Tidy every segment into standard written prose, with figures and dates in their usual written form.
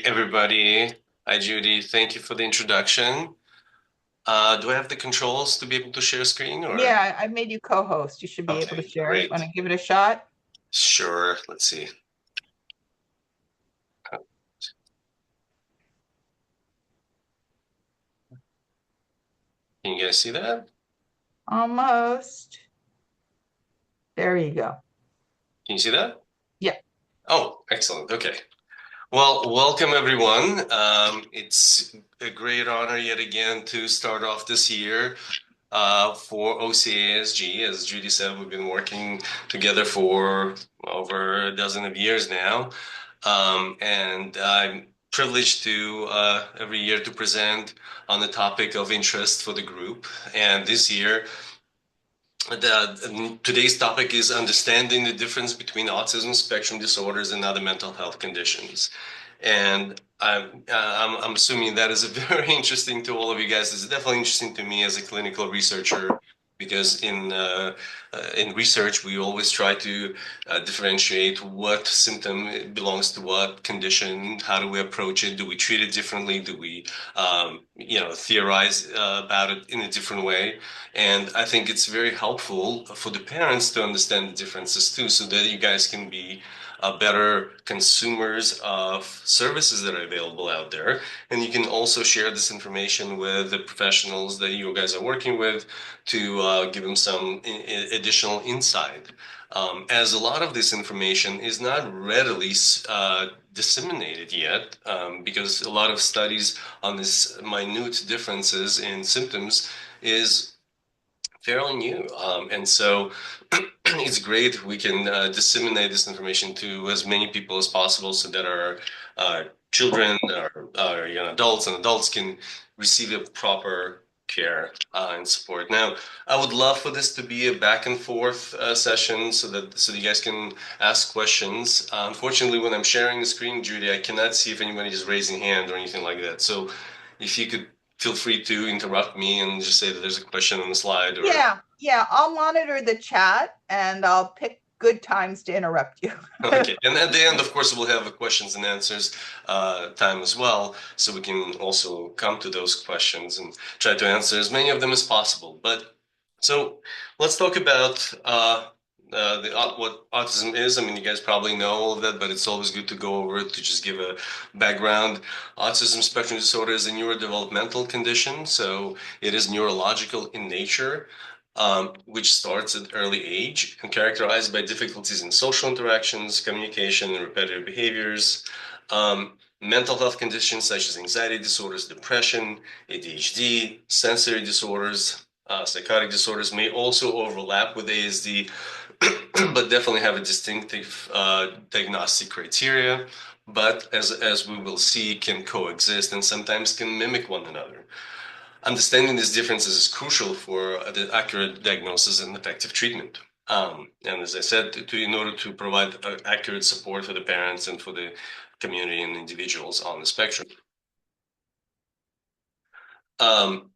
Everybody. Hi, Judy. Thank you for the introduction. Do I have the controls to be able to share screen or? Yeah, I made you co-host. You should be able to Okay, share. Want great. to give it a shot? Sure. Let's see. Can you guys see that? Almost. There you go. Can you see that? Yeah. Oh, excellent. Okay. Well, welcome everyone. It's a great honor yet again to start off this year for OCASG. As Judy said, we've been working together for over a dozen of years now. And I'm privileged to every year to present on the topic of interest for the group. And this year, today's topic is understanding the difference between autism spectrum disorders and other mental health conditions. And I'm assuming that is very interesting to all of you guys. It's definitely interesting to me as a clinical researcher because in research we always try to differentiate what symptom belongs to what condition. How do we approach it? Do we treat it differently? Do we theorize about it in a different way? And I think it's very helpful for the parents to understand the differences too, so that you guys can be better consumers of services that are available out there. And you can also share this information with the professionals that you guys are working with to give them some additional insight. As a lot of this information is not readily disseminated yet, because a lot of studies on this minute differences in symptoms is fairly new. And so it's great if we can disseminate this information to as many people as possible so that our children or adults and adults can receive a proper care and support. Now, I would love for this to be a back and forth session so you guys can ask questions. Unfortunately, when I'm sharing the screen, Judy, I cannot see if anybody is raising hand or anything like that. So if you could feel free to interrupt me and just say that there's a question on the slide or Yeah. I'll monitor the chat and I'll pick good times to interrupt you. okay. And at the end, of course, we'll have a questions and answers time as well, so we can also come to those questions and try to answer as many of them as possible. But so let's talk about what autism is. I mean, you guys probably know all of that, but it's always good to go over it to just give a background. Autism spectrum disorder is a neurodevelopmental condition, so it is neurological in nature, which starts at early age and characterized by difficulties in social interactions, communication, and repetitive behaviors. Mental health conditions such as anxiety disorders, depression, ADHD, sensory disorders, psychotic disorders may also overlap with ASD, but definitely have a distinctive diagnostic criteria. But as we will see, can coexist and sometimes can mimic one another. Understanding these differences is crucial for the accurate diagnosis and effective treatment. And as I said, in order to provide accurate support for the parents and for the community and individuals on the spectrum. Um,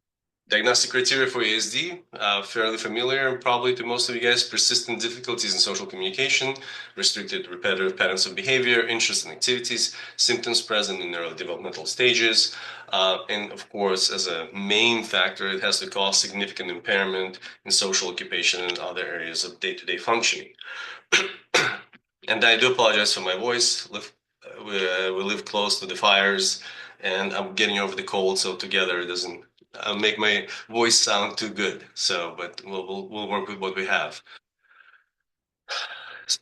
Diagnostic criteria for ASD, fairly familiar probably to most of you guys. Persistent difficulties in social communication, restricted repetitive patterns of behavior, interests and activities, symptoms present in early developmental stages. And of course, as a main factor, it has to cause significant impairment in social occupation and other areas of day-to-day functioning. And I do apologize for my voice. We live close to the fires, and I'm getting over the cold, so together it doesn't make my voice sound too good. So, but we'll work with what we have.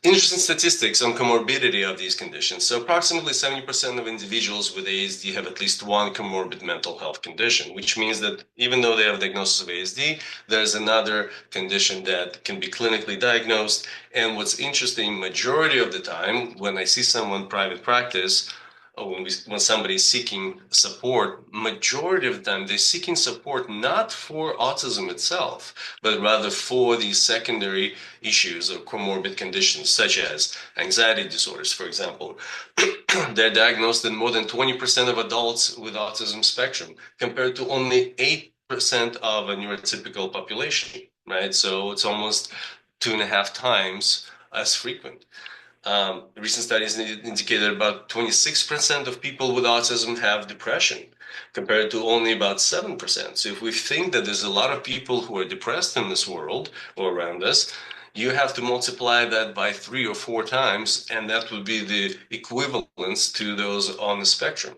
Interesting statistics on comorbidity of these conditions. So approximately 70% of individuals with ASD have at least one comorbid mental health condition, which means that even though they have a diagnosis of ASD, there's another condition that can be clinically diagnosed. And what's interesting, majority of the time, when I see someone private practice, or when somebody is seeking support, majority of the time they're seeking support not for autism itself, but rather for these secondary issues or comorbid conditions such as anxiety disorders, for example. They're diagnosed in more than 20% of adults with autism spectrum, compared to only 8% of a neurotypical population, right? So it's almost 2.5 times as frequent. Recent studies indicated about 26% of people with autism have depression, compared to only about 7%. So if we think that there's a lot of people who are depressed in this world or around us, you have to multiply that by 3 or 4 times, and that would be the equivalence to those on the spectrum.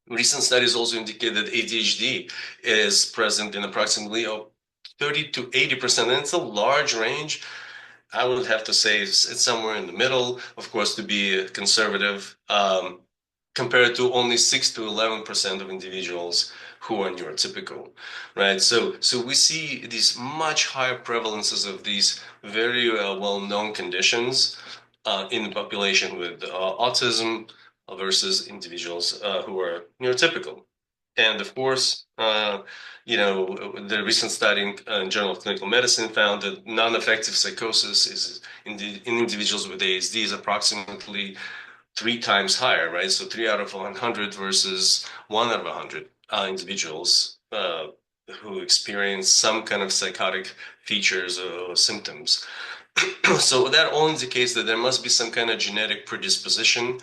Recent studies also indicate that ADHD is present in approximately 30 to 80%, and it's a large range. I would have to say it's somewhere in the middle, of course, to be conservative, compared to only 6 to 11% of individuals who are neurotypical, right? So we see these much higher prevalences of these very well-known conditions in the population with autism versus individuals who are neurotypical. And of course, the recent study in Journal of Clinical Medicine found that non-affective psychosis is in individuals with ASD is approximately 3 times higher, right? So 3 out of 100 versus 1 out of 100 individuals who experience some kind of psychotic features or symptoms. So that all indicates that there must be some kind of genetic predisposition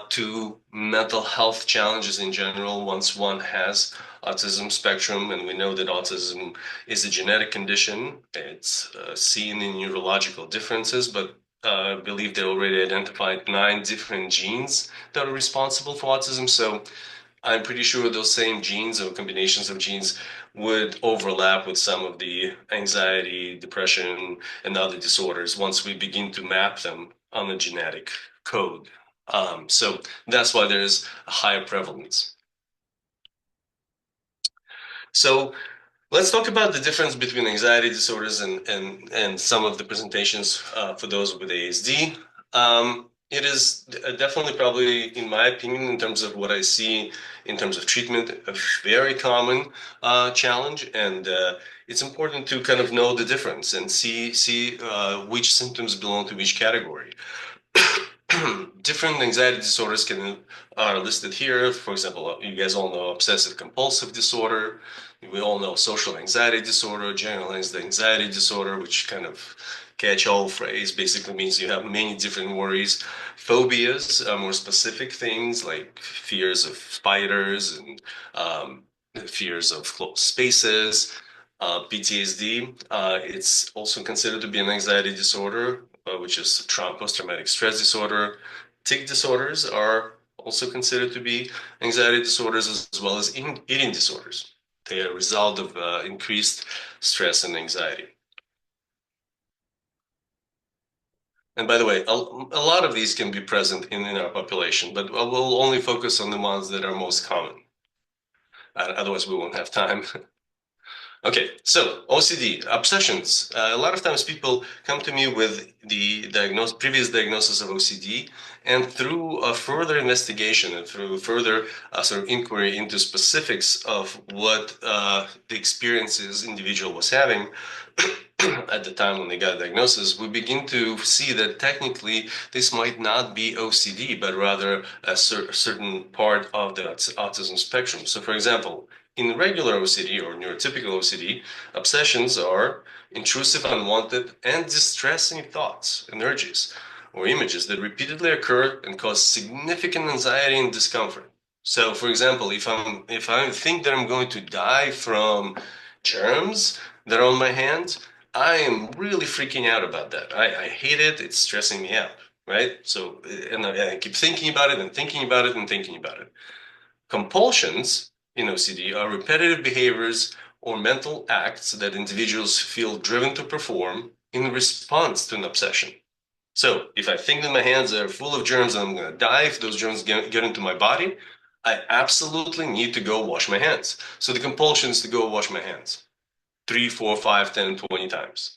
to mental health challenges in general once one has autism spectrum. And we know that autism is a genetic condition. It's seen in neurological differences, but I believe they already identified 9 different genes that are responsible for autism. So I'm pretty sure those same genes or combinations of genes would overlap with some of the anxiety, depression, and other disorders once we begin to map them on the genetic code. So that's why there's a higher prevalence. So let's talk about the difference between anxiety disorders and some of the presentations for those with ASD. It is definitely, probably, in my opinion, in terms of what I see in terms of treatment, a very common challenge, and it's important to kind of know the difference and see which symptoms belong to which category. Different anxiety disorders are listed here. For example, you guys all know obsessive compulsive disorder. We all know social anxiety disorder, generalized anxiety disorder, which kind of catch-all phrase basically means you have many different worries. Phobias are more specific things like fears of spiders and fears of closed spaces. PTSD, it's also considered to be an anxiety disorder, which is post-traumatic stress disorder. Tic disorders are also considered to be anxiety disorders, as well as eating disorders. They are a result of increased stress and anxiety. And by the way, a lot of these can be present in our population, but we'll only focus on the ones that are most common. Otherwise, we won't have time. Okay, so OCD, obsessions. A lot of times people come to me with the previous diagnosis of OCD, and through a further investigation and through further sort of inquiry into specifics of what the experiences individual was having at the time when they got a diagnosis, we begin to see that technically this might not be OCD, but rather a certain part of the autism spectrum. So, for example, in regular OCD or neurotypical OCD, obsessions are intrusive, unwanted, and distressing thoughts and urges or images that repeatedly occur and cause significant anxiety and discomfort. So, for example, if I think that I'm going to die from germs that are on my hands, I am really freaking out about that. I hate it. It's stressing me out, right? So, and I keep thinking about it and thinking about it and thinking about it. Compulsions in OCD are repetitive behaviors or mental acts that individuals feel driven to perform in response to an obsession. So if I think that my hands are full of germs and I'm going to die if those germs get into my body, I absolutely need to go wash my hands. So the compulsion is to go wash my hands 3, 4, 5, 10, 20 times,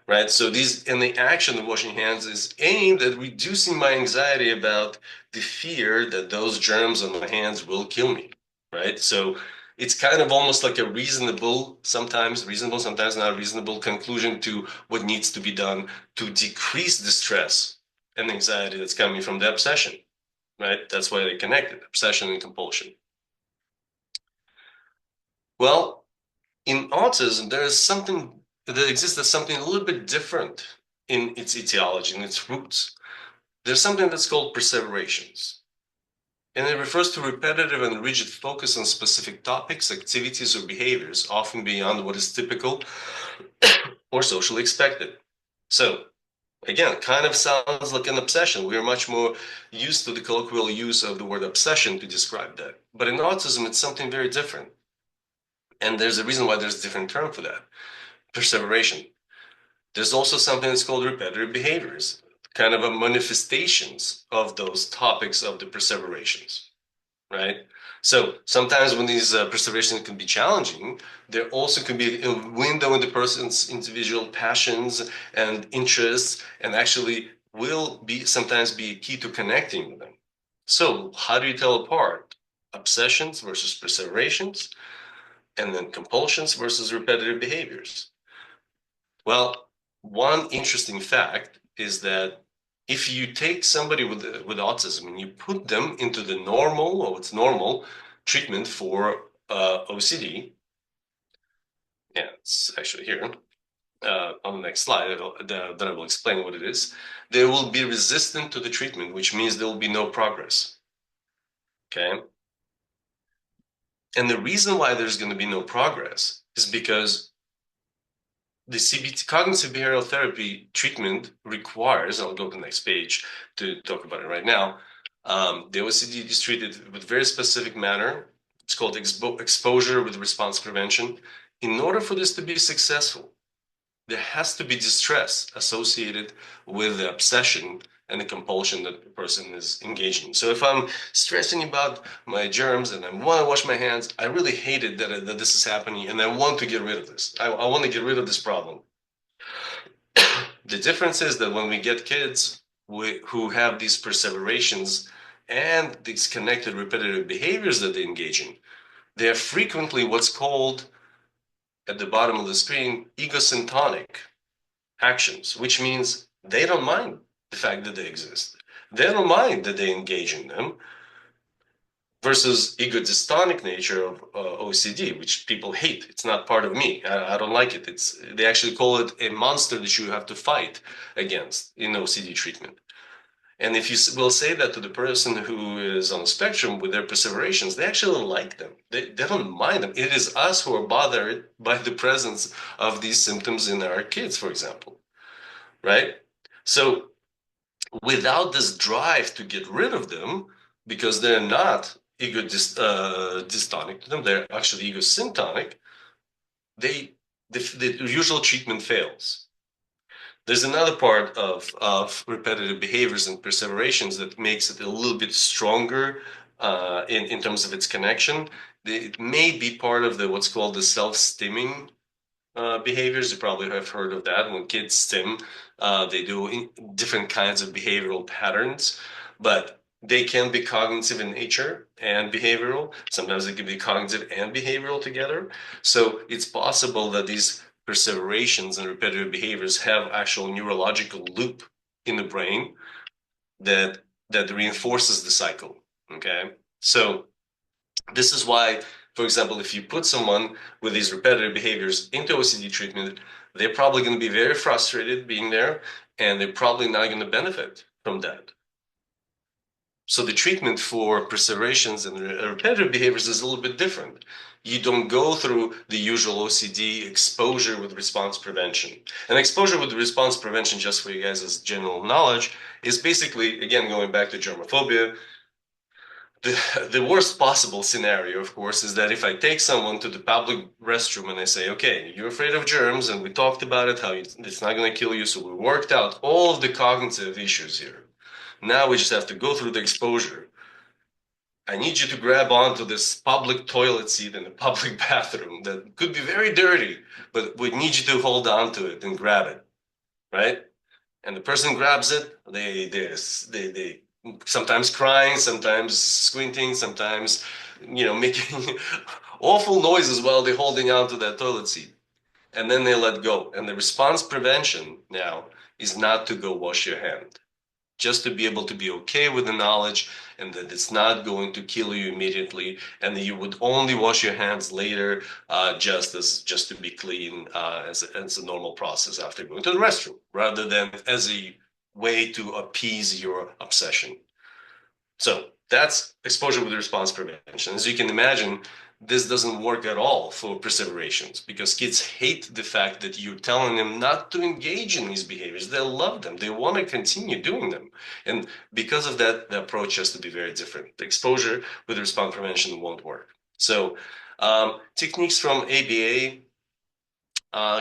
right? So the action of washing hands is aimed at reducing my anxiety about the fear that those germs on my hands will kill me, right? So it's kind of almost like a sometimes reasonable, sometimes not reasonable conclusion to what needs to be done to decrease the stress and anxiety that's coming from the obsession, right? That's why they connected, obsession and compulsion. Well, in autism, there is something that exists as something a little bit different in its etiology, in its roots. There's something that's called perseverations. And it refers to repetitive and rigid focus on specific topics, activities, or behaviors, often beyond what is typical or socially expected. So, again, kind of sounds like an obsession. We are much more used to the colloquial use of the word obsession to describe that. But in autism, it's something very different. And there's a reason why there's a different term for that, perseveration. There's also something that's called repetitive behaviors, kind of a manifestations of those topics of the perseverations, right? So sometimes when these perseverations can be challenging, there also can be a window in the person's individual passions and interests, and actually will be sometimes be a key to connecting with them. So how do you tell apart obsessions versus perseverations, and then compulsions versus repetitive behaviors? Well, one interesting fact is that if you take somebody with autism and you put them into the normal or what's normal treatment for OCD, yeah, it's actually here on the next slide that I will explain what it is. They will be resistant to the treatment, which means there will be no progress. Okay, and the reason why there's going to be no progress is because the CBT, cognitive behavioral therapy treatment requires, I'll go to the next page to talk about it right now. The OCD is treated with very specific manner. It's called exposure with response prevention. In order for this to be successful, there has to be distress associated with the obsession and the compulsion that the person is engaging in. So if I'm stressing about my germs and I want to wash my hands, I really hate it that this is happening and I want to get rid of this. I want to get rid of this problem. The difference is that when we get kids who have these perseverations and these connected repetitive behaviors that they engage in, they're frequently what's called at the bottom of the screen egosyntonic actions, which means they don't mind the fact that they exist. They don't mind that they engage in them versus egodystonic nature of OCD, which people hate. It's not part of me. I don't like it. They actually call it a monster that you have to fight against in OCD treatment. And if you will say that to the person who is on the spectrum with their perseverations, they actually like them. They don't mind them. It is us who are bothered by the presence of these symptoms in our kids, for example, right? So without this drive to get rid of them, because they're not dystonic to them, they're actually egosyntonic, the usual treatment fails. There's another part of repetitive behaviors and perseverations that makes it a little bit stronger in terms of its connection. It may be part of the what's called the self-stimming behaviors. You probably have heard of that. When kids stim, they do different kinds of behavioral patterns, but they can be cognitive in nature and behavioral. Sometimes they can be cognitive and behavioral together. So it's possible that these perseverations and repetitive behaviors have actual neurological loop in the brain that reinforces the cycle. Okay, so this is why, for example, if you put someone with these repetitive behaviors into OCD treatment, they're probably going to be very frustrated being there, and they're probably not going to benefit from that. So the treatment for perseverations and repetitive behaviors is a little bit different. You don't go through the usual OCD exposure with response prevention. And exposure with response prevention, just for you guys as general knowledge, is basically, again, going back to germophobia, the worst possible scenario, of course, is that if I take someone to the public restroom and I say, okay, you're afraid of germs, and we talked about it, how it's not going to kill you, so we worked out all of the cognitive issues here. Now we just have to go through the exposure. I need you to grab onto this public toilet seat in the public bathroom that could be very dirty, but we need you to hold on to it and grab it, right? And the person grabs it. They sometimes crying, sometimes squinting, sometimes making awful noises while they're holding on to that toilet seat, and then they let go. And the response prevention now is not to go wash your hand. just to be able to be okay with the knowledge and that it's not going to kill you immediately, and that you would only wash your hands later, just to be clean, as a normal process after going to the restroom, rather than as a way to appease your obsession. So that's exposure with response prevention. As you can imagine, this doesn't work at all for perseverations because kids hate the fact that you're telling them not to engage in these behaviors. They love them. They want to continue doing them. And because of that, the approach has to be very different. The exposure with response prevention won't work. So techniques from ABA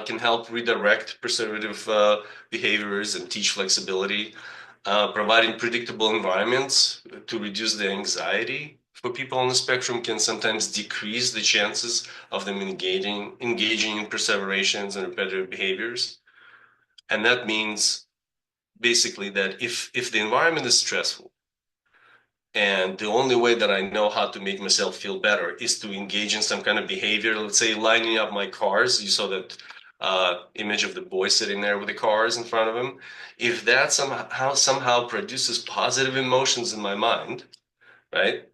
can help redirect perseverative behaviors and teach flexibility, providing predictable environments to reduce the anxiety for people on the spectrum can sometimes decrease the chances of them engaging in perseverations and repetitive behaviors. And that means basically that if the environment is stressful, and the only way that I know how to make myself feel better is to engage in some kind of behavior. Let's say lining up my cars. You saw that image of the boy sitting there with the cars in front of him. If that somehow produces positive emotions in my mind, right,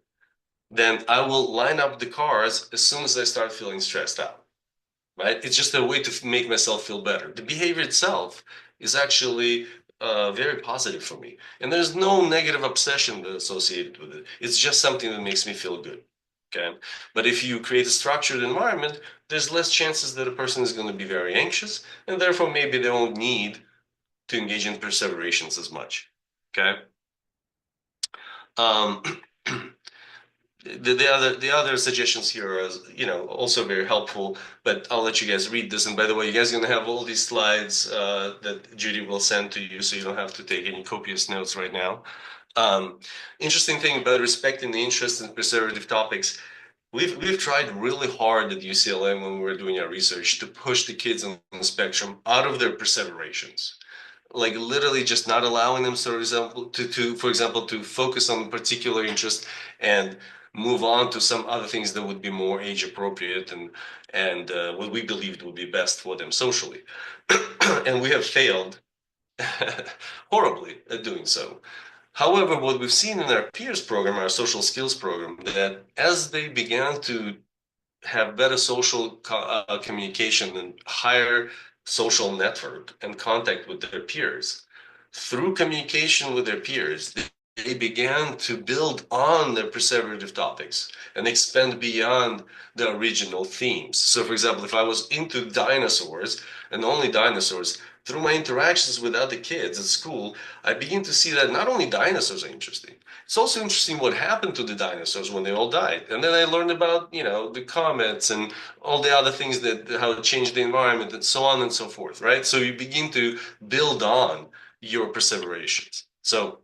then I will line up the cars as soon as I start feeling stressed out. Right? It's just a way to make myself feel better. The behavior itself is actually very positive for me. And there's no negative obsession associated with it. It's just something that makes me feel good. Okay. But if you create a structured environment, there's less chances that a person is going to be very anxious, and therefore maybe they won't need to engage in perseverations as much. Okay. Um, the other suggestions here are, also very helpful, but I'll let you guys read this. And by the way, you guys are going to have all these slides that Judy will send to you, so you don't have to take any copious notes right now. Interesting thing about respecting the interest in preservative topics, we've tried really hard at UCLA when we were doing our research to push the kids on the spectrum out of their perseverations, like literally just not allowing them, for example, to focus on a particular interest and move on to some other things that would be more age appropriate and what we believed would be best for them socially. And we have failed horribly at doing so. However, what we've seen in our peers program, our social skills program, that as they began to have better social communication and higher social network and contact with their peers. Through communication with their peers, they began to build on their perseverative topics and expand beyond the original themes. So, for example, if I was into dinosaurs and only dinosaurs, through my interactions with other kids at school, I begin to see that not only dinosaurs are interesting, it's also interesting what happened to the dinosaurs when they all died. And then I learned about, the comets and all the other things how it changed the environment and so on and so forth, right? So you begin to build on your perseverations. So,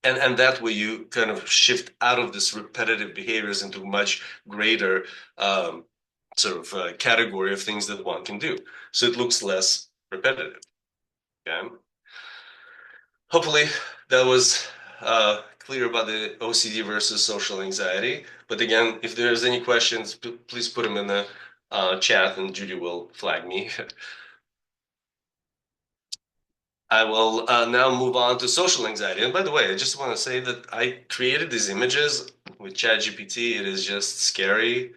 and that way you kind of shift out of this repetitive behaviors into much greater category of things that one can do. So it looks less repetitive. Okay. Hopefully that was clear about the OCD versus social anxiety. But again, if there's any questions, please put them in the chat and Judy will flag me. I will now move on to social anxiety. And by the way, I just want to say that I created these images with ChatGPT. It is just scary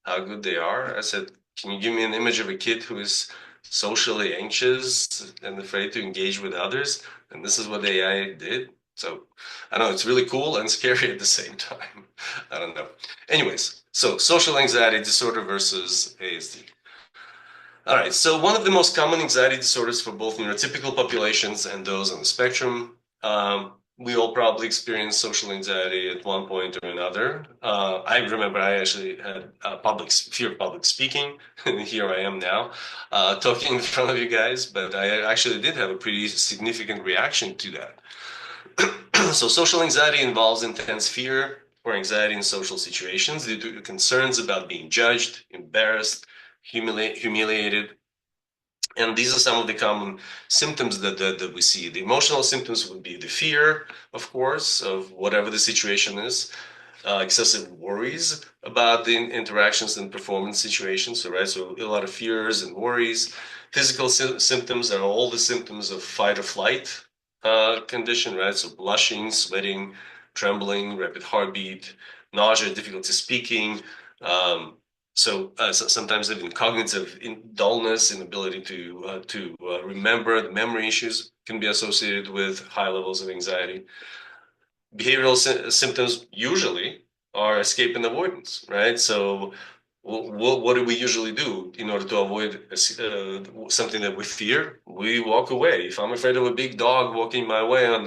how good they are. I said, can you give me an image of a kid who is socially anxious and afraid to engage with others? And this is what the AI did. So I know it's really cool and scary at the same time. I don't know. Anyways, so social anxiety disorder versus ASD. All right, so one of the most common anxiety disorders for both neurotypical populations and those on the spectrum. We all probably experience social anxiety at one point or another. I remember I actually had fear of public speaking, and here I am now talking in front of you guys, but I actually did have a pretty significant reaction to that. So social anxiety involves intense fear or anxiety in social situations due to concerns about being judged, embarrassed, humiliated. And these are some of the common symptoms that we see. The emotional symptoms would be the fear, of course, of whatever the situation is, excessive worries about the interactions and performance situations. So a lot of fears and worries. Physical symptoms are all the symptoms of fight or flight. condition, right? So blushing, sweating, trembling, rapid heartbeat, nausea, difficulty speaking. Um, sometimes even cognitive dullness, inability to remember. The memory issues can be associated with high levels of anxiety. Behavioral symptoms usually are escape and avoidance, right? So what do we usually do in order to avoid something that we fear? We walk away. If I'm afraid of a big dog walking my way on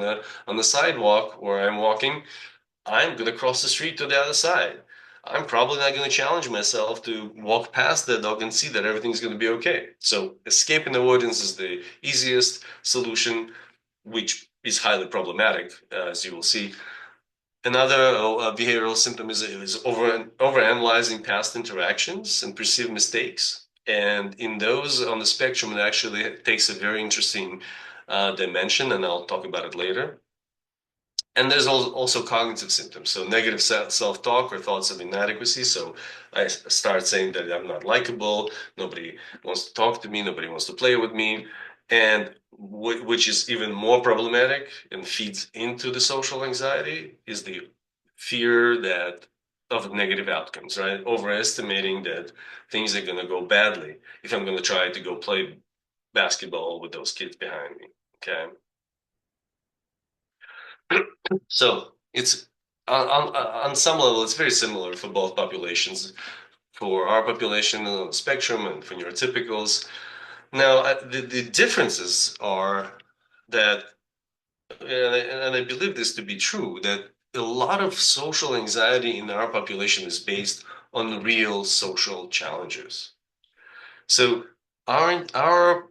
the sidewalk where I'm walking, I'm going to cross the street to the other side. I'm probably not going to challenge myself to walk past the dog and see that everything's going to be okay. So escape and avoidance is the easiest solution, which is highly problematic, as you will see. Another behavioral symptom is over analyzing past interactions and perceived mistakes. And in those on the spectrum, it actually takes a very interesting dimension, and I'll talk about it later. And there's also cognitive symptoms, so negative self-talk or thoughts of inadequacy. So I start saying that I'm not likable, nobody wants to talk to me, nobody wants to play with me, and which is even more problematic and feeds into the social anxiety is the fear that of negative outcomes, right? Overestimating that things are going to go badly if I'm going to try to go play basketball with those kids behind me. Okay. So it's on some level, it's very similar for both populations. For our population on the spectrum and for neurotypicals. Now, the differences are that, and I believe this to be true, that a lot of social anxiety in our population is based on real social challenges. So our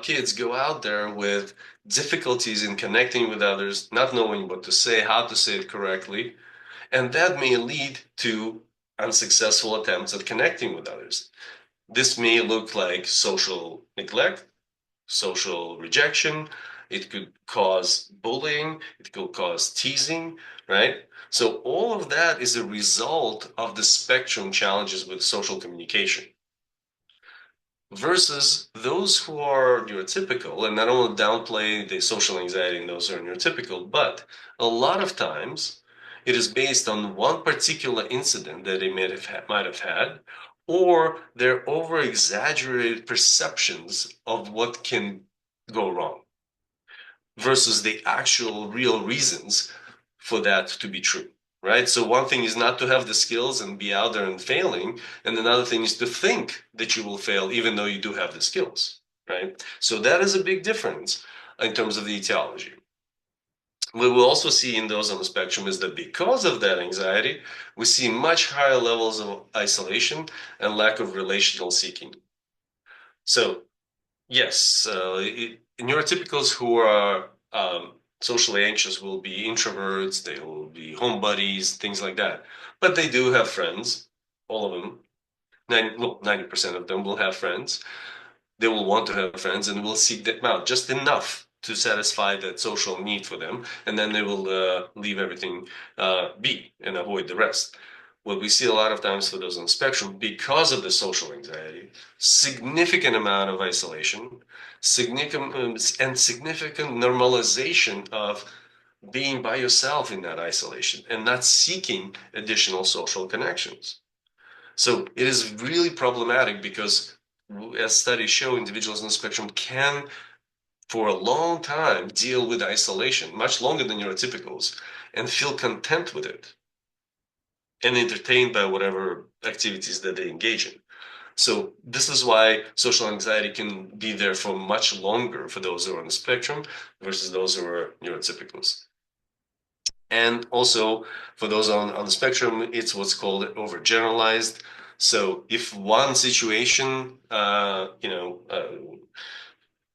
kids go out there with difficulties in connecting with others, not knowing what to say, how to say it correctly, and that may lead to unsuccessful attempts at connecting with others. This may look like social neglect, social rejection. It could cause bullying. It could cause teasing, right? So all of that is a result of the spectrum challenges with social communication versus those who are neurotypical. And I don't want to downplay the social anxiety in those who are neurotypical, but a lot of times it is based on one particular incident that they might have had, or their over exaggerated perceptions of what can go wrong versus the actual real reasons for that to be true, right? So one thing is not to have the skills and be out there and failing, and another thing is to think that you will fail even though you do have the skills, right? So that is a big difference in terms of the etiology. What we'll also see in those on the spectrum is that because of that anxiety, we see much higher levels of isolation and lack of relational seeking. So yes, neurotypicals who are socially anxious will be introverts, they will be homebodies, things like that. But they do have friends, all of them. 90% of them will have friends. They will want to have friends and will seek them out just enough to satisfy that social need for them. And then they will leave everything be and avoid the rest. What we see a lot of times for those on the spectrum, because of the social anxiety, significant amount of isolation, significant normalization of being by yourself in that isolation and not seeking additional social connections. So it is really problematic because, as studies show, individuals on the spectrum can, for a long time, deal with isolation, much longer than neurotypicals, and feel content with it and entertained by whatever activities that they engage in. So this is why social anxiety can be there for much longer for those who are on the spectrum versus those who are neurotypicals. And also for those on the spectrum, it's what's called overgeneralized. So if one situation,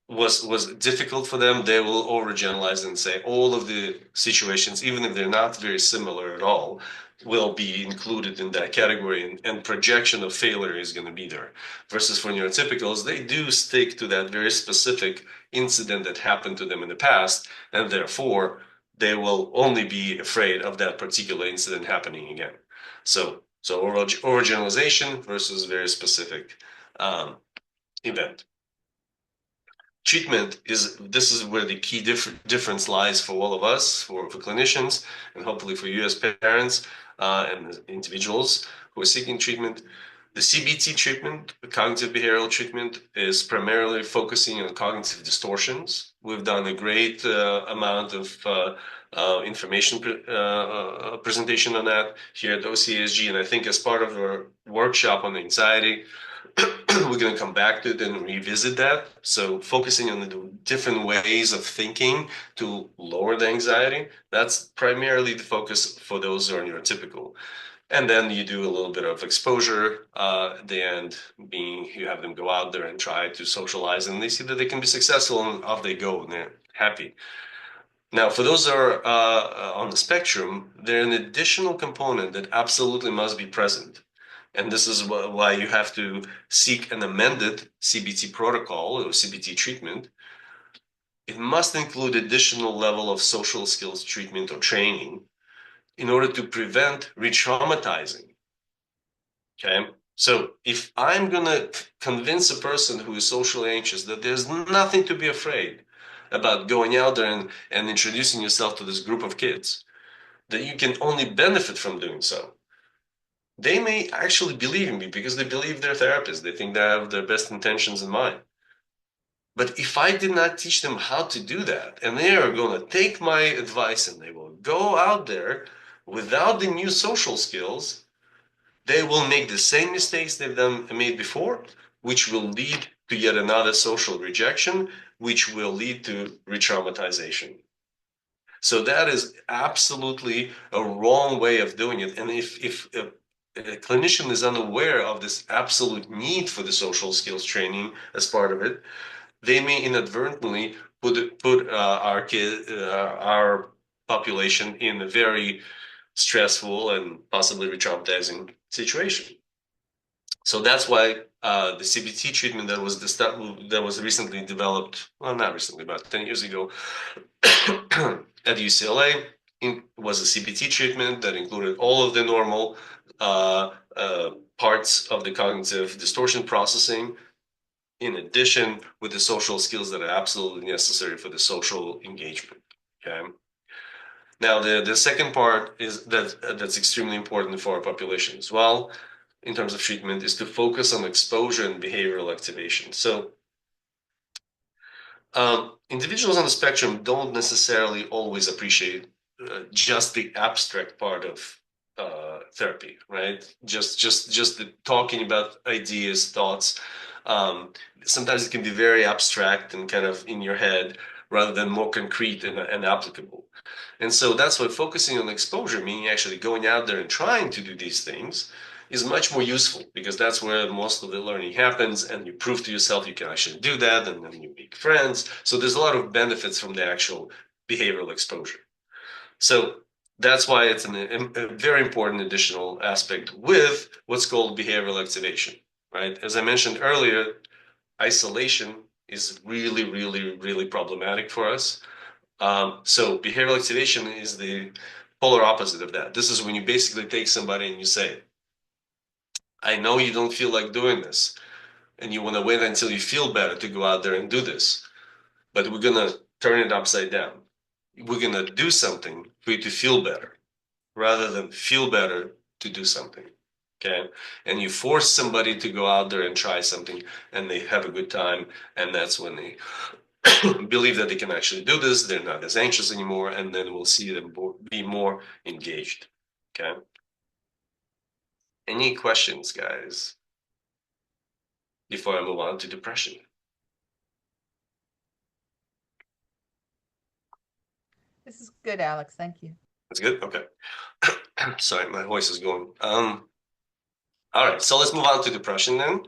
was difficult for them, they will overgeneralize and say all of the situations, even if they're not very similar at all, will be included in that category, and projection of failure is going to be there. Versus for neurotypicals, they do stick to that very specific incident that happened to them in the past, and therefore they will only be afraid of that particular incident happening again. So overgeneralization versus very specific event. treatment is this is where the key difference lies for all of us, for clinicians, and hopefully for you as parents and individuals who are seeking treatment. The CBT treatment, the cognitive behavioral treatment, is primarily focusing on cognitive distortions. We've done a great amount of information presentation on that here at OCASG, and I think as part of our workshop on anxiety, we're going to come back to it and revisit that. So focusing on the different ways of thinking to lower the anxiety, that's primarily the focus for those who are neurotypical. And then you do a little bit of exposure at the end, being you have them go out there and try to socialize, and they see that they can be successful, and off they go, and they're happy. Now, for those that are on the spectrum, there's an additional component that absolutely must be present. And this is why you have to seek an amended CBT protocol or CBT treatment. It must include additional level of social skills treatment or training in order to prevent re-traumatizing. Okay. So if I'm going to convince a person who is socially anxious that there's nothing to be afraid about going out there and introducing yourself to this group of kids, that you can only benefit from doing so, they may actually believe me because they believe their therapist. They think they have their best intentions in mind. But if I did not teach them how to do that, and they are going to take my advice and they will go out there without the new social skills, they will make the same mistakes they've made before, which will lead to yet another social rejection, which will lead to re-traumatization. So that is absolutely a wrong way of doing it. And if a clinician is unaware of this absolute need for the social skills training as part of it, they may inadvertently put our population in a very stressful and possibly re-traumatizing situation. So that's why the CBT treatment that was recently developed, well, not recently, about 10 years ago, at UCLA, was a CBT treatment that included all of the normal parts of the cognitive distortion processing, in addition with the social skills that are absolutely necessary for the social engagement. Okay. Now, the second part is that's extremely important for our population as well, in terms of treatment, is to focus on exposure and behavioral activation. So, individuals on the spectrum don't necessarily always appreciate just the abstract part of therapy, right? Just the talking about ideas, thoughts. Sometimes it can be very abstract and kind of in your head rather than more concrete and applicable. And so that's why focusing on exposure, meaning actually going out there and trying to do these things, is much more useful because that's where most of the learning happens, and you prove to yourself you can actually do that, and then you make friends. So there's a lot of benefits from the actual behavioral exposure. So that's why it's a very important additional aspect with what's called behavioral activation, right? As I mentioned earlier, isolation is really, really, really problematic for us. So behavioral activation is the polar opposite of that. This is when you basically take somebody and you say, I know you don't feel like doing this, and you want to wait until you feel better to go out there and do this, but we're going to turn it upside down. We're going to do something for you to feel better rather than feel better to do something. Okay. And you force somebody to go out there and try something and they have a good time. And that's when they believe that they can actually do this. They're not as anxious anymore. And then we'll see them be more engaged. Okay. Any questions, guys, before I move on to depression? This is good, Alex. Thank you. That's good. Okay. Sorry, my voice is going. All right, so let's move on to depression then.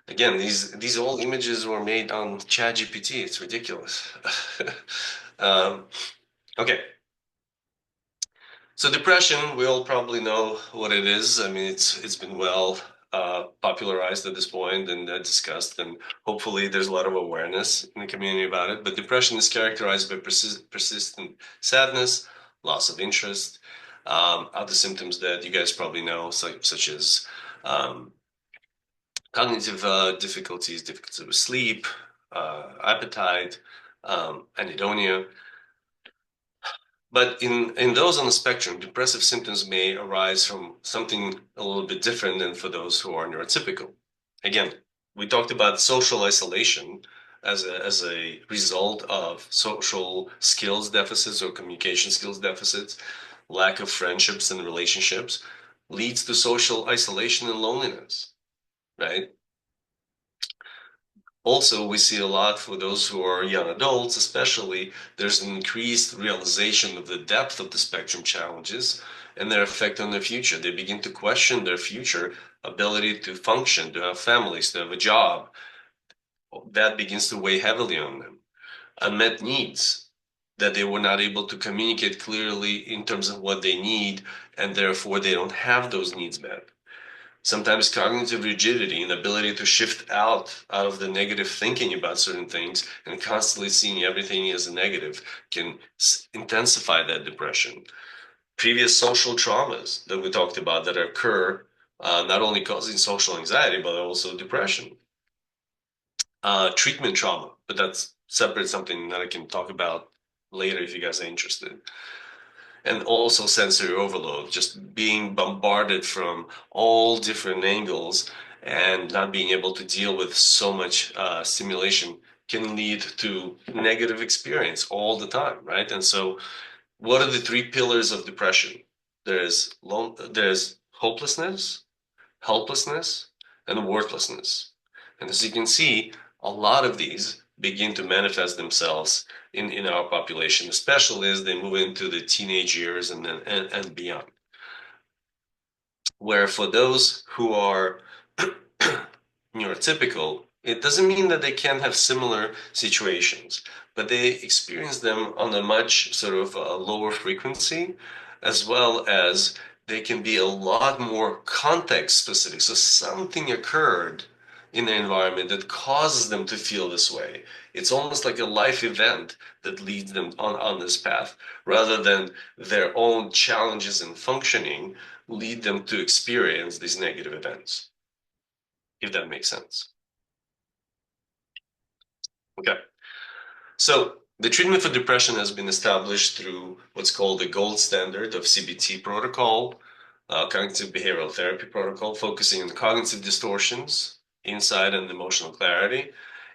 Again, these old images were made on ChatGPT. It's ridiculous. Okay. So depression, we all probably know what it is. I mean, it's been well popularized at this point and discussed, and hopefully there's a lot of awareness in the community about it. But depression is characterized by persistent sadness, loss of interest, other symptoms that you guys probably know, such as cognitive difficulties, difficulty with sleep, appetite, anhedonia. But in those on the spectrum, depressive symptoms may arise from something a little bit different than for those who are neurotypical. Again, we talked about social isolation as a result of social skills deficits or communication skills deficits, lack of friendships and relationships leads to social isolation and loneliness, right? Also, we see a lot for those who are young adults, especially, there's an increased realization of the depth of the spectrum challenges and their effect on their future. They begin to question their future ability to function, to have families, to have a job. That begins to weigh heavily on them. Unmet needs that they were not able to communicate clearly in terms of what they need, and therefore they don't have those needs met. Sometimes cognitive rigidity, inability to shift out of the negative thinking about certain things and constantly seeing everything as a negative can intensify that depression. Previous social traumas that we talked about that occur, not only causing social anxiety, but also depression. Treatment trauma, but that's separate, something that I can talk about later if you guys are interested. And also sensory overload, just being bombarded from all different angles and not being able to deal with so much stimulation can lead to negative experience all the time, right? And so, what are the three pillars of depression? There's hopelessness, helplessness, and worthlessness. And as you can see, a lot of these begin to manifest themselves in our population, especially as they move into the teenage years and beyond. Where for those who are neurotypical, it doesn't mean that they can't have similar situations, but they experience them on a much sort of lower frequency, as well as they can be a lot more context specific. So something occurred in the environment that causes them to feel this way. It's almost like a life event that leads them on this path, rather than their own challenges in functioning lead them to experience these negative events, if that makes sense. Okay. So the treatment for depression has been established through what's called the gold standard of CBT protocol, cognitive behavioral therapy protocol, focusing on cognitive distortions, insight, and emotional clarity,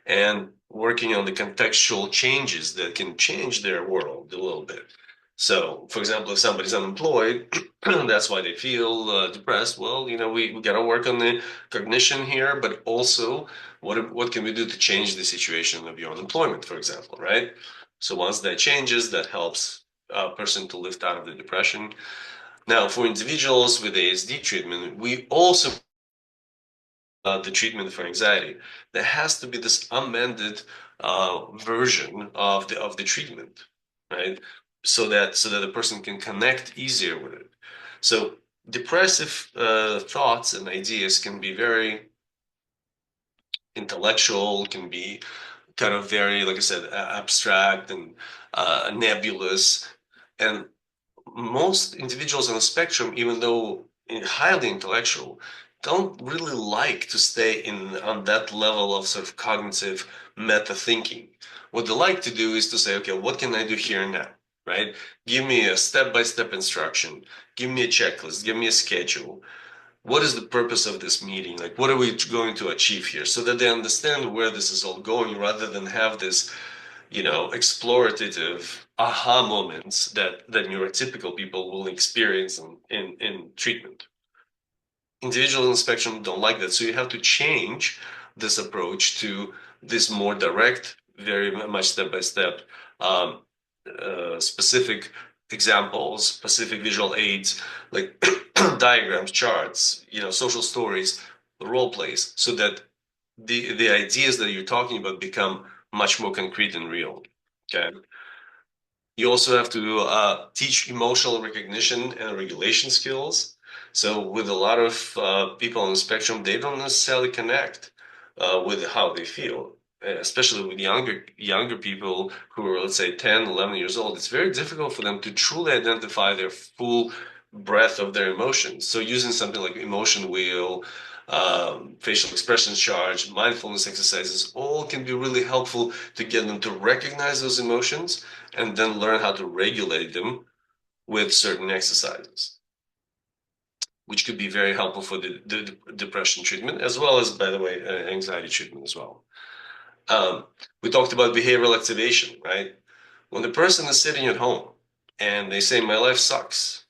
and working on the contextual changes that can change their world a little bit. So, for example, if somebody's unemployed, that's why they feel depressed. Well, we got to work on the cognition here, but also what can we do to change the situation of your unemployment, for example, right? So once that changes, that helps a person to lift out of the depression. Now, for individuals with ASD treatment, we also the treatment for anxiety. There has to be this amended version of the treatment, right? So that the person can connect easier with it. So depressive thoughts and ideas can be very intellectual, can be kind of very, like I said, abstract and nebulous. And most individuals on the spectrum, even though highly intellectual, don't really like to stay in on that level of sort of cognitive meta thinking. What they like to do is to say, okay, what can I do here and now, right? Give me a step-by-step instruction, give me a checklist, give me a schedule. What is the purpose of this meeting? Like, what are we going to achieve here? So that they understand where this is all going rather than have this explorative aha moments that neurotypical people will experience in treatment. Individuals on the spectrum don't like that, so you have to change this approach to this more direct, very much step-by-step, specific examples, specific visual aids, like diagrams, charts, social stories, role plays, so that the ideas that you're talking about become much more concrete and real. Okay. You also have to teach emotional recognition and regulation skills. So with a lot of people on the spectrum, they don't necessarily connect with how they feel, especially with younger people who are, let's say, 10, 11 years old. It's very difficult for them to truly identify their full breadth of their emotions. So using something like emotion wheel, facial expressions charge, mindfulness exercises, all can be really helpful to get them to recognize those emotions and then learn how to regulate them with certain exercises, which could be very helpful for the depression treatment, as well as, by the way, anxiety treatment as well. Um, we talked about behavioral activation, right? When the person is sitting at home and they say, my life sucks,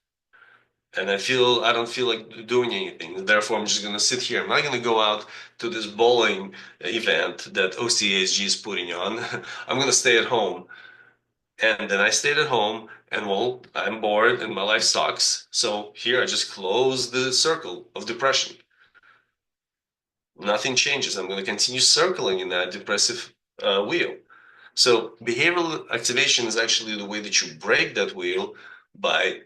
and I don't feel like doing anything, therefore I'm just going to sit here. I'm not going to go out to this bowling event that OCASG is putting on. I'm going to stay at home. And then I stayed at home and well, I'm bored and my life sucks. So here I just close the circle of depression. Nothing changes. I'm going to continue circling in that depressive wheel. So behavioral activation is actually the way that you break that wheel by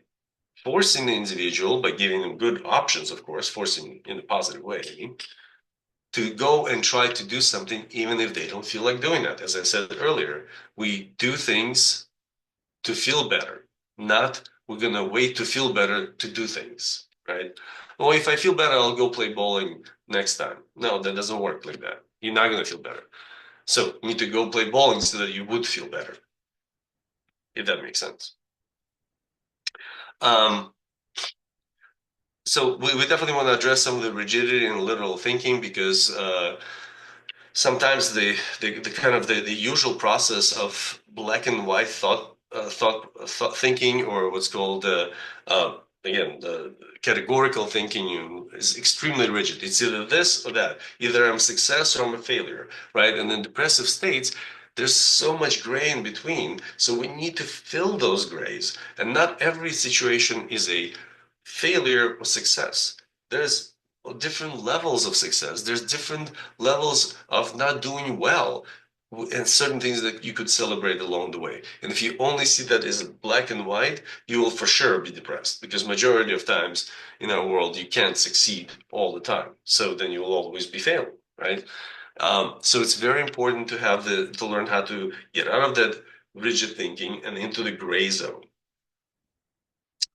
forcing the individual, by giving them good options, of course, forcing in a positive way, I mean, to go and try to do something even if they don't feel like doing that. As I said earlier, we do things to feel better, not we're gonna wait to feel better to do things, right? Well, if I feel better, I'll go play bowling next time. No, that doesn't work like that. You're not gonna feel better. So you need to go play bowling so that you would feel better, if that makes sense. Um, so we definitely want to address some of the rigidity and literal thinking because sometimes the kind of the usual process of black and white thought thinking, or what's called again the categorical thinking, is extremely rigid. It's either this or that. Either I'm a success or I'm a failure, right? And in depressive states, there's so much gray in between. So we need to fill those grays. And not every situation is a failure or success. There's different levels of success. There's different levels of not doing well and certain things that you could celebrate along the way. And if you only see that as black and white, you will for sure be depressed because majority of times in our world, you can't succeed all the time. So then you will always be failing, right? So it's very important to have to learn how to get out of that rigid thinking and into the gray zone.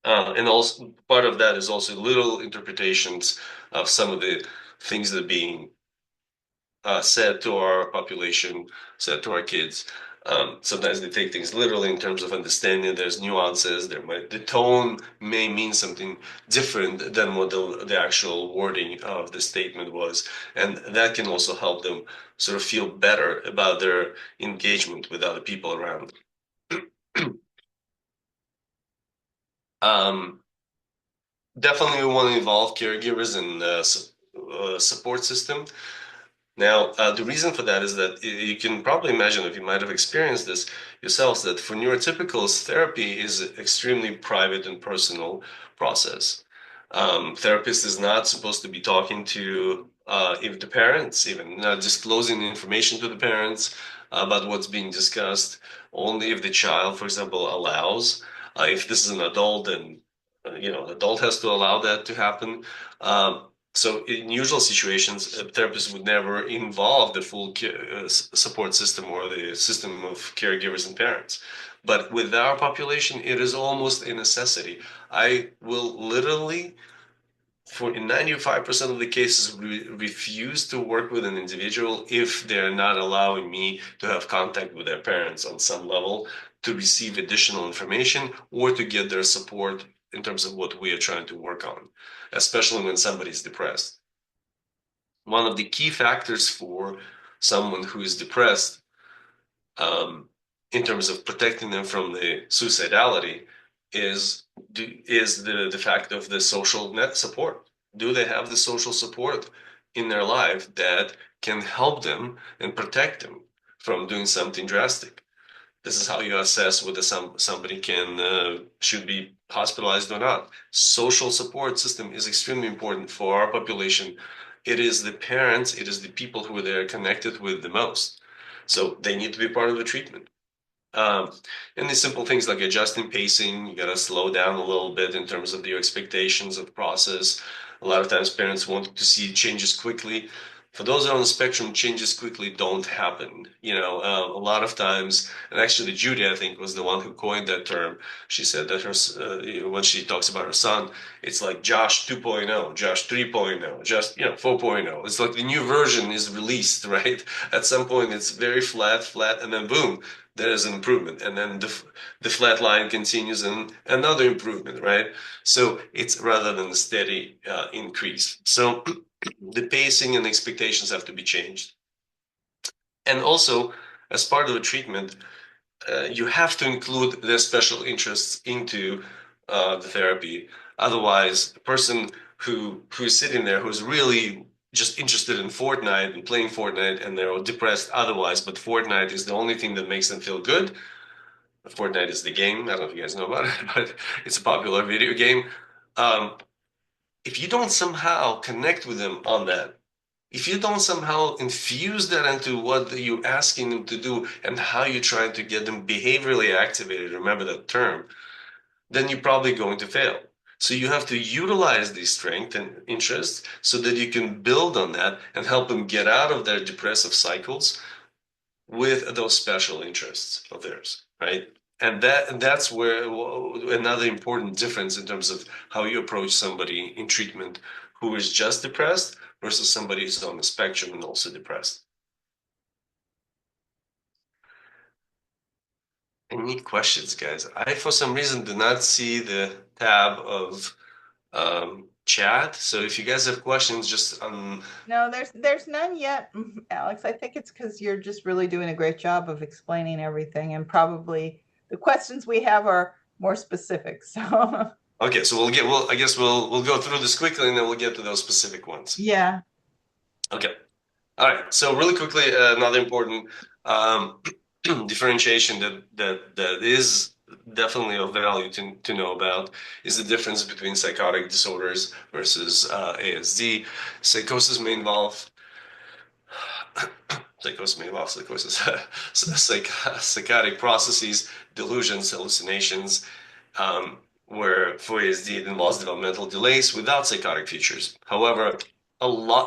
And also part of that is also little interpretations of some of the things that are being said to our population, said to our kids. Sometimes they take things literally in terms of understanding. There's nuances. The tone may mean something different than what the actual wording of the statement was, and that can also help them sort of feel better about their engagement with other people around. Um, Definitely, we want to involve caregivers in the support system. Now, the reason for that is that you can probably imagine, if you might have experienced this yourselves, that for neurotypicals, therapy is an extremely private and personal process. Therapist is not supposed to be talking to even the parents, even not disclosing the information to the parents about what's being discussed. Only if the child, for example, allows. If this is an adult, then the adult has to allow that to happen. So in usual situations, a therapist would never involve the full support system or the system of caregivers and parents. But with our population, it is almost a necessity. I will literally, for in 95% of the cases, refuse to work with an individual if they're not allowing me to have contact with their parents on some level to receive additional information or to get their support in terms of what we are trying to work on, especially when somebody's depressed. One of the key factors for someone who is depressed, um, in terms of protecting them from the suicidality, is the fact of the social net support. Do they have the social support in their life that can help them and protect them from doing something drastic? This is how you assess whether somebody can should be hospitalized or not. Social support system is extremely important for our population. It is the parents, it is the people who they're connected with the most. So they need to be part of the treatment. Um, and the simple things like adjusting pacing, you gotta slow down a little bit in terms of your expectations of process. A lot of times parents want to see changes quickly. For those that are on the spectrum, changes quickly don't happen. A lot of times, and actually Judy, I think, was the one who coined that term. She said that when she talks about her son, it's like Josh 2.0, Josh 3.0, just 4.0. It's like the new version is released, right? At some point, it's very flat, and then boom, there is an improvement, and then the flat line continues, and another improvement, right? So it's rather than a steady increase. So the pacing and expectations have to be changed. And also, as part of the treatment, you have to include their special interests into the therapy. Otherwise, a person who's sitting there who's really just interested in Fortnite and playing Fortnite and they're depressed otherwise, but Fortnite is the only thing that makes them feel good. Fortnite is the game. I don't know if you guys know about it, but it's a popular video game. Um, if you don't somehow connect with them on that, if you don't somehow infuse that into what you're asking them to do and how you're trying to get them behaviorally activated, remember that term, then you're probably going to fail. So you have to utilize these strengths and interests so that you can build on that and help them get out of their depressive cycles with those special interests of theirs, right? And that's where another important difference in terms of how you approach somebody in treatment who is just depressed versus somebody who's on the spectrum and also depressed. Any questions, guys? I, for some reason, do not see the tab of chat. So if you guys have questions, just No, there's none yet, Alex. I think it's because you're just really doing a great job of explaining everything, and probably the questions we have are more specific. So okay, so I guess we'll go through this quickly and then we'll get to those specific ones. yeah. Okay. All right. So really quickly, another important um, differentiation that is definitely of value to know about is the difference between psychotic disorders versus ASD. Psychosis may involve psychotic processes, delusions, hallucinations, where for ASD it involves developmental delays without psychotic features. However,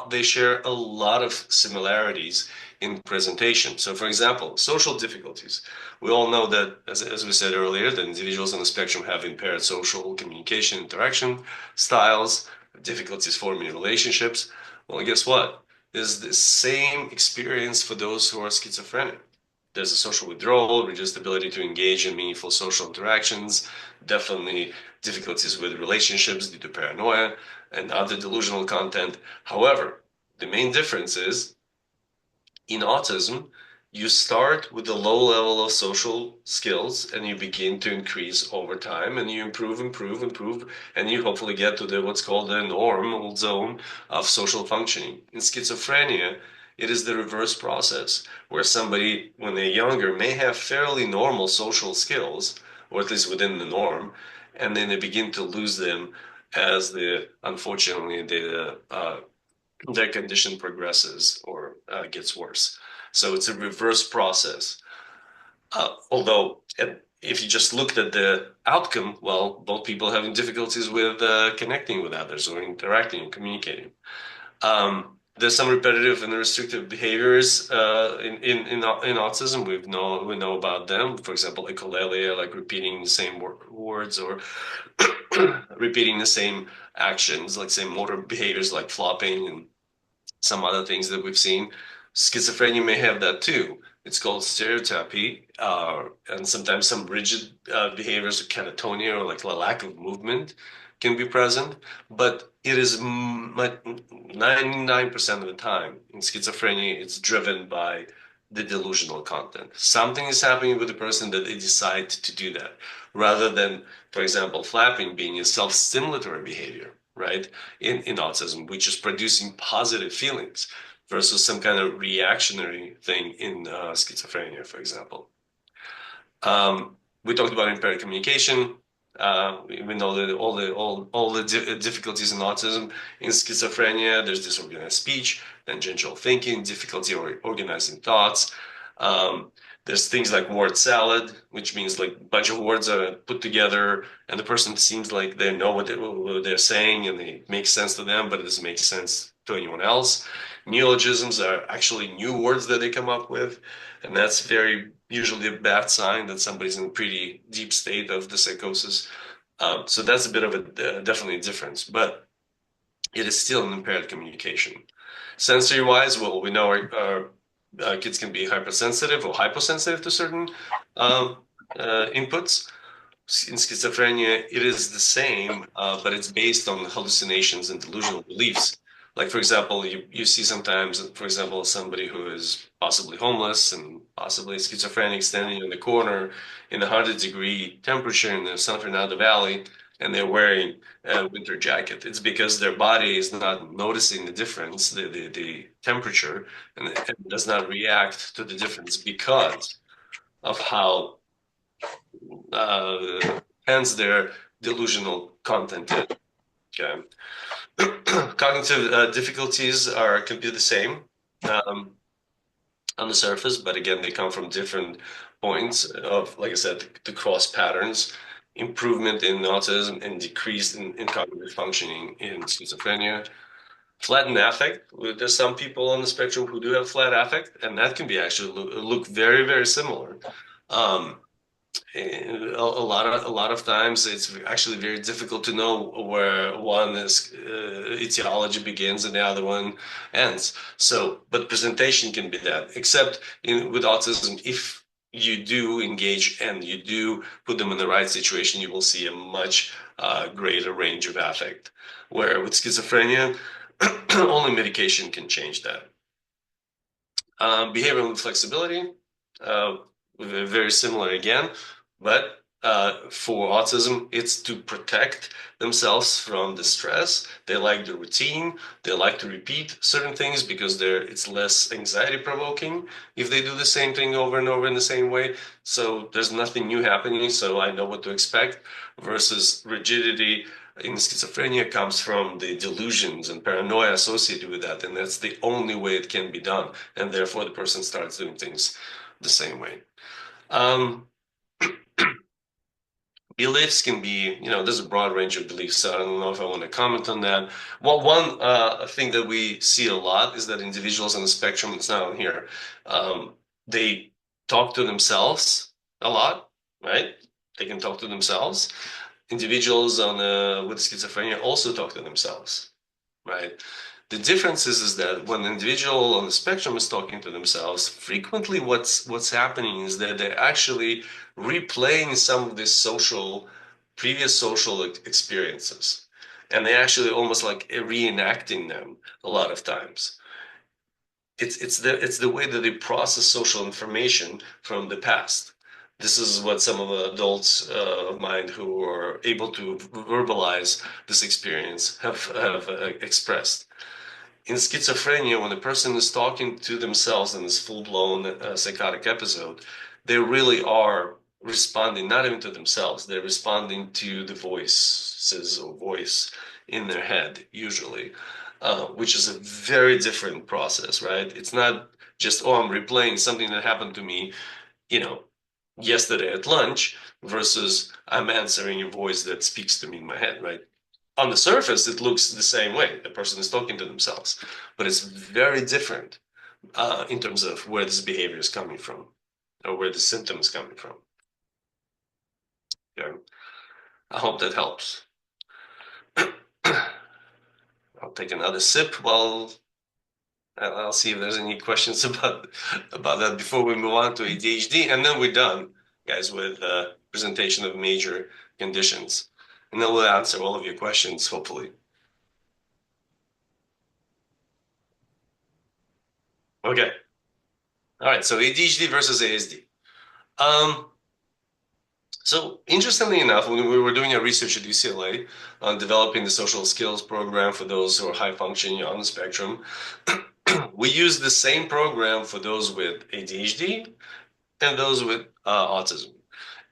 they share a lot of similarities in presentation. So, for example, social difficulties. We all know that, as we said earlier, that individuals on the spectrum have impaired social communication interaction styles, difficulties forming relationships. Well, guess what? Is the same experience for those who are schizophrenic. There's a social withdrawal, reduced ability to engage in meaningful social interactions, definitely difficulties with relationships due to paranoia and other delusional content. However, the main difference is in autism, you start with a low level of social skills and you begin to increase over time and you improve, and you hopefully get to the what's called the normal zone of social functioning. In schizophrenia, it is the reverse process where somebody, when they're younger, may have fairly normal social skills, or at least within the norm, and then they begin to lose them as unfortunately their condition progresses or gets worse. So it's a reverse process. Although, if you just looked at the outcome, well, both people having difficulties with connecting with others or interacting and communicating. There's some repetitive and restrictive behaviors in autism. We know about them. For example, echolalia, like repeating the same words or repeating the same actions, like same motor behaviors, like flopping and some other things that we've seen. Schizophrenia may have that too. It's called stereotypy, and sometimes some rigid behaviors, catatonia, or like a lack of movement, can be present. But it is 99% of the time in schizophrenia, it's driven by the delusional content. Something is happening with the person that they decide to do that, rather than, for example, flapping being a self-stimulatory behavior, right? In autism, which is producing positive feelings versus some kind of reactionary thing in schizophrenia, for example. We talked about impaired communication. We know that all the difficulties in autism. In schizophrenia, there's disorganized speech, tangential thinking, difficulty organizing thoughts. There's things like word salad, which means like a bunch of words are put together, and the person seems like they know what they're saying and it makes sense to them, but it doesn't make sense to anyone else. Neologisms are actually new words that they come up with, and that's very usually a bad sign that somebody's in a pretty deep state of the psychosis. So that's a bit of a definitely a difference, but it is still an impaired communication. Sensory wise, well, we know our kids can be hypersensitive or hyposensitive to certain um, inputs. In schizophrenia, it is the same, but it's based on hallucinations and delusional beliefs. Like, for example, you see sometimes, for example, somebody who is possibly homeless and possibly schizophrenic standing in the corner in a 100-degree temperature in the San Fernando Valley, and they're wearing a winter jacket. It's because their body is not noticing the difference, the temperature, and it does not react to the difference because of how hence their delusional content is. Okay. Cognitive difficulties are can be the same um, on the surface, but again, they come from different points of, like I said, the cross patterns, improvement in autism and decrease in cognitive functioning in schizophrenia. Flattened affect. There's some people on the spectrum who do have flat affect, and that can be actually look very, very similar. Um, a lot of times it's actually very difficult to know where one is etiology begins and the other one ends. So, but presentation can be that. Except with autism, if you do engage and you do put them in the right situation, you will see a much greater range of affect. Where with schizophrenia, only medication can change that. Behavioral inflexibility, uh, very similar again, but for autism, it's to protect themselves from the stress. They like the routine. They like to repeat certain things because it's less anxiety provoking if they do the same thing over and over in the same way. So there's nothing new happening, so I know what to expect versus rigidity in schizophrenia comes from the delusions and paranoia associated with that, and that's the only way it can be done, and therefore the person starts doing things the same way. Um, Beliefs can be, there's a broad range of beliefs, so I don't know if I want to comment on that. Well, one thing that we see a lot is that individuals on the spectrum, it's not on here, they talk to themselves a lot, right? They can talk to themselves. Individuals with schizophrenia also talk to themselves, right? The difference is that when an individual on the spectrum is talking to themselves, frequently what's happening is that they're actually replaying some of these previous social experiences, and they actually almost like reenacting them a lot of times. It's the way that they process social information from the past. This is what some of the adults of mine who are able to verbalize this experience have expressed. In schizophrenia, when a person is talking to themselves in this full-blown psychotic episode, they really are responding not even to themselves, they're responding to the voices or voice in their head, usually, which is a very different process, right? It's not just, oh, I'm replaying something that happened to me, you know, yesterday at lunch versus I'm answering a voice that speaks to me in my head, right? On the surface, it looks the same way. The person is talking to themselves, but it's very different in terms of where this behavior is coming from or where the symptom is coming from. Yeah. I hope that helps. I'll take another sip while I'll see if there's any questions about that before we move on to ADHD, and then we're done, guys, with presentation of major conditions, and then we'll answer all of your questions, hopefully. Okay. All right. So ADHD versus ASD. Um, So interestingly enough, when we were doing our research at UCLA on developing the social skills program for those who are high functioning on the spectrum, we used the same program for those with ADHD and those with autism,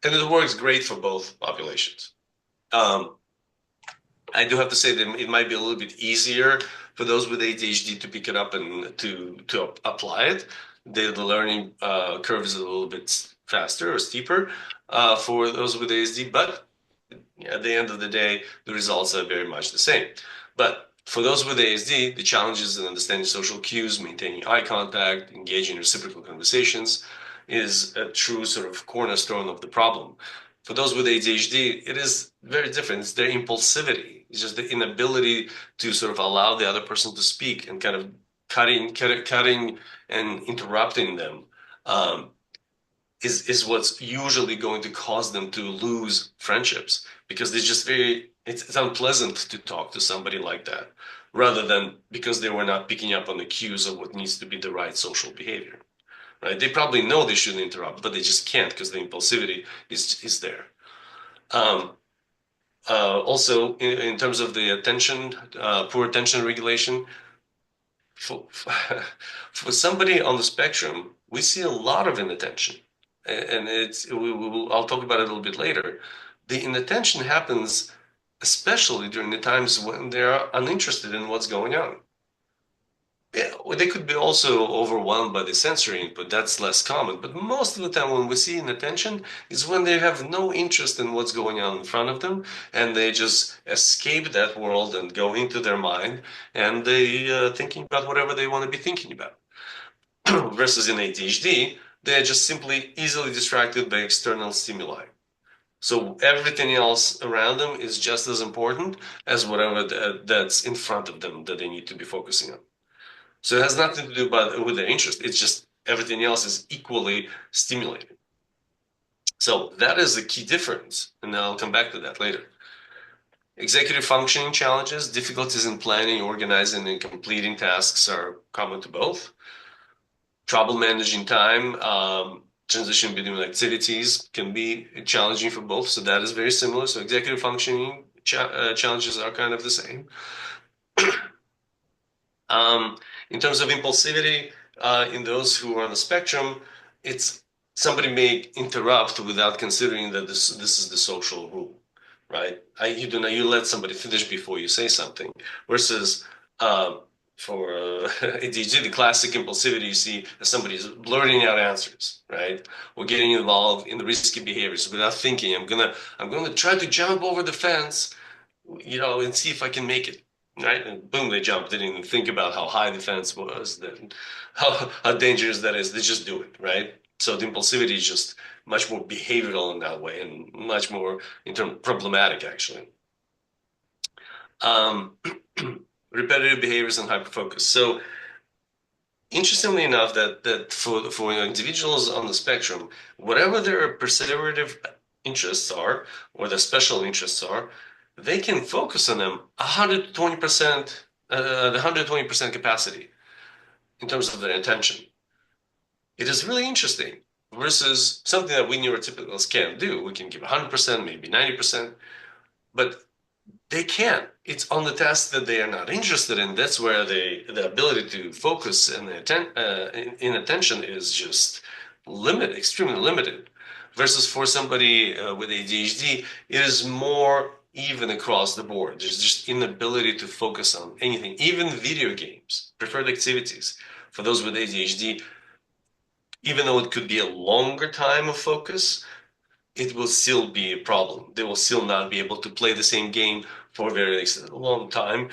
and it works great for both populations. Um, I do have to say that it might be a little bit easier for those with ADHD to pick it up and to apply it the learning curve is a little bit faster or steeper for those with ASD, but at the end of the day, the results are very much the same. But for those with ASD, the challenges in understanding social cues, maintaining eye contact, engaging in reciprocal conversations is a true sort of cornerstone of the problem. For those with ADHD, it is very different. It's their impulsivity. It's just the inability to sort of allow the other person to speak and kind of cutting and interrupting them. Um, is what's usually going to cause them to lose friendships because they're just it's unpleasant to talk to somebody like that rather than because they were not picking up on the cues of what needs to be the right social behavior, right? They probably know they shouldn't interrupt, but they just can't because the impulsivity is there. um, Also in terms of the attention, poor attention regulation, for, for somebody on the spectrum, we see a lot of inattention, and I'll talk about it a little bit later. The inattention happens especially during the times when they are uninterested in what's going on. Yeah, well, they could be also overwhelmed by the sensory input. That's less common. But most of the time, when we see inattention, is when they have no interest in what's going on in front of them, and they just escape that world and go into their mind, and they thinking about whatever they want to be thinking about. Versus in ADHD, they're just simply easily distracted by external stimuli. So everything else around them is just as important as whatever that's in front of them that they need to be focusing on. So it has nothing to do with their interest. It's just everything else is equally stimulating. So that is the key difference. And I'll come back to that later. Executive functioning challenges, difficulties in planning, organizing, and completing tasks are common to both. Trouble managing time, transition between activities can be challenging for both. So that is very similar. So executive functioning challenges are kind of the same. In terms of impulsivity, in those who are on the spectrum, it's somebody may interrupt without considering that this is the social rule, right? You let somebody finish before you say something. Versus for ADHD, the classic impulsivity you see as somebody is blurting out answers, right? Or getting involved in the risky behaviors without thinking. I'm gonna try to jump over the fence, and see if I can make it. Right, and boom, they jump. They didn't even think about how high the fence was, then how dangerous that is. They just do it, right? So the impulsivity is just much more behavioral in that way, and much more in terms problematic actually. Um, Repetitive behaviors and hyperfocus. So interestingly enough, that for individuals on the spectrum, whatever their persevertive interests are or their special interests are, they can focus on them 120%, 120% capacity in terms of their attention. It is really interesting versus something that we neurotypicals can't do. We can give 100%, maybe 90%, but they can't. It's on the tasks that they are not interested in. That's where the ability to focus and in attention is just limited, extremely limited. Versus for somebody with ADHD, it is more even across the board. There's just inability to focus on anything, even video games, preferred activities. For those with ADHD, even though it could be a longer time of focus, it will still be a problem. They will still not be able to play the same game for a very long time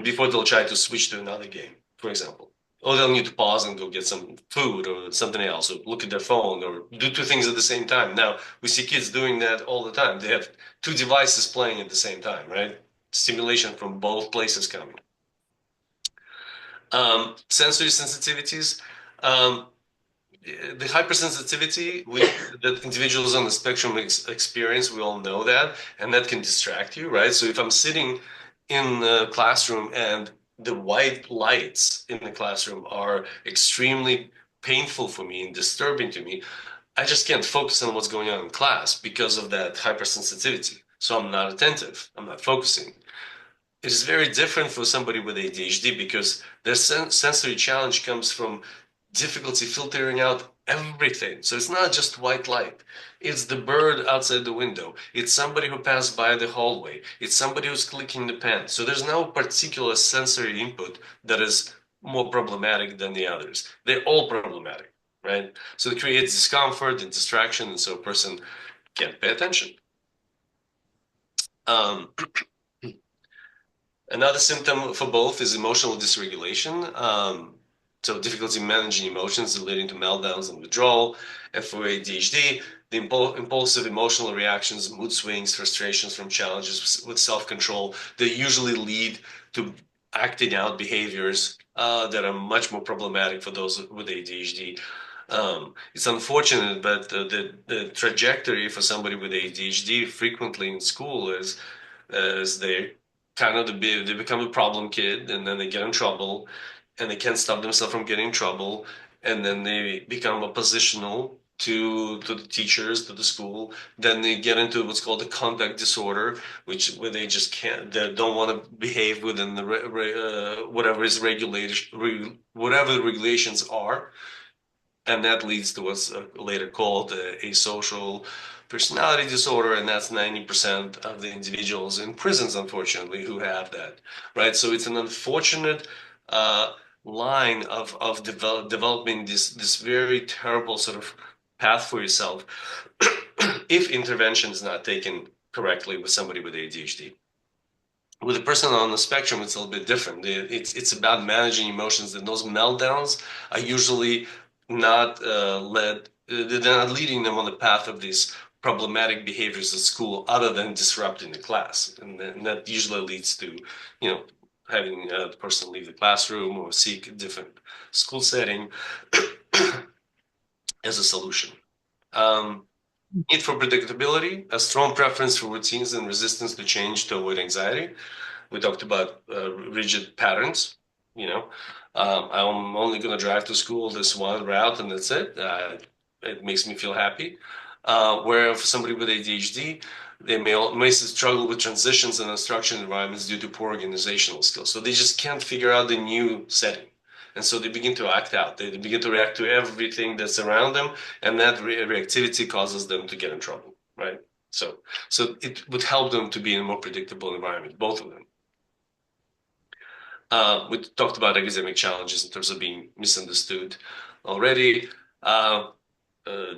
before they'll try to switch to another game, for example. Or they'll need to pause and go get some food or something else, or look at their phone, or do two things at the same time. Now, we see kids doing that all the time. They have two devices playing at the same time, right? Stimulation from both places coming. Sensory sensitivities. Um, the hypersensitivity that individuals on the spectrum experience, we all know that, and that can distract you, right? So if I'm sitting in the classroom and the white lights in the classroom are extremely painful for me and disturbing to me, I just can't focus on what's going on in class because of that hypersensitivity. So I'm not attentive, I'm not focusing. It is very different for somebody with ADHD because their sensory challenge comes from difficulty filtering out everything. So it's not just white light. It's the bird outside the window. It's somebody who passed by the hallway. It's somebody who's clicking the pen. So there's no particular sensory input that is more problematic than the others. They're all problematic, right? So it creates discomfort and distraction, and so a person can't pay attention. Um, Another symptom for both is emotional dysregulation. So difficulty managing emotions leading to meltdowns and withdrawal. And for ADHD, the impulsive emotional reactions, mood swings, frustrations from challenges with self-control, they usually lead to acting out behaviors that are much more problematic for those with ADHD. It's unfortunate, but the trajectory for somebody with ADHD frequently in school is they kind of they become a problem kid, and then they get in trouble, and they can't stop themselves from getting in trouble, and then they become oppositional to the teachers, to the school. Then they get into what's called a conduct disorder, which where they just can't, they don't want to behave within the whatever is regulated, whatever the regulations are, and that leads to what's later called a social personality disorder, and that's 90% of the individuals in prisons, unfortunately, who have that, right? So it's an unfortunate uh, line of developing this very terrible sort of path for yourself if intervention is not taken correctly with somebody with ADHD. With a person on the spectrum, it's a little bit different. It's about managing emotions, and those meltdowns are usually not they're not leading them on the path of these problematic behaviors at school, other than disrupting the class, and then that usually leads to, you know, having the person leave the classroom or seek a different school setting as a solution. Um, Need for predictability, a strong preference for routines and resistance to change to avoid anxiety. We talked about rigid patterns. You know, I'm only going to drive to school this one route, and that's it. It makes me feel happy. Where for somebody with ADHD, they may struggle with transitions and instruction environments due to poor organizational skills. So they just can't figure out the new setting. And so they begin to act out. They begin to react to everything that's around them, and that reactivity causes them to get in trouble, right? So it would help them to be in a more predictable environment, both of them. We talked about academic challenges in terms of being misunderstood already.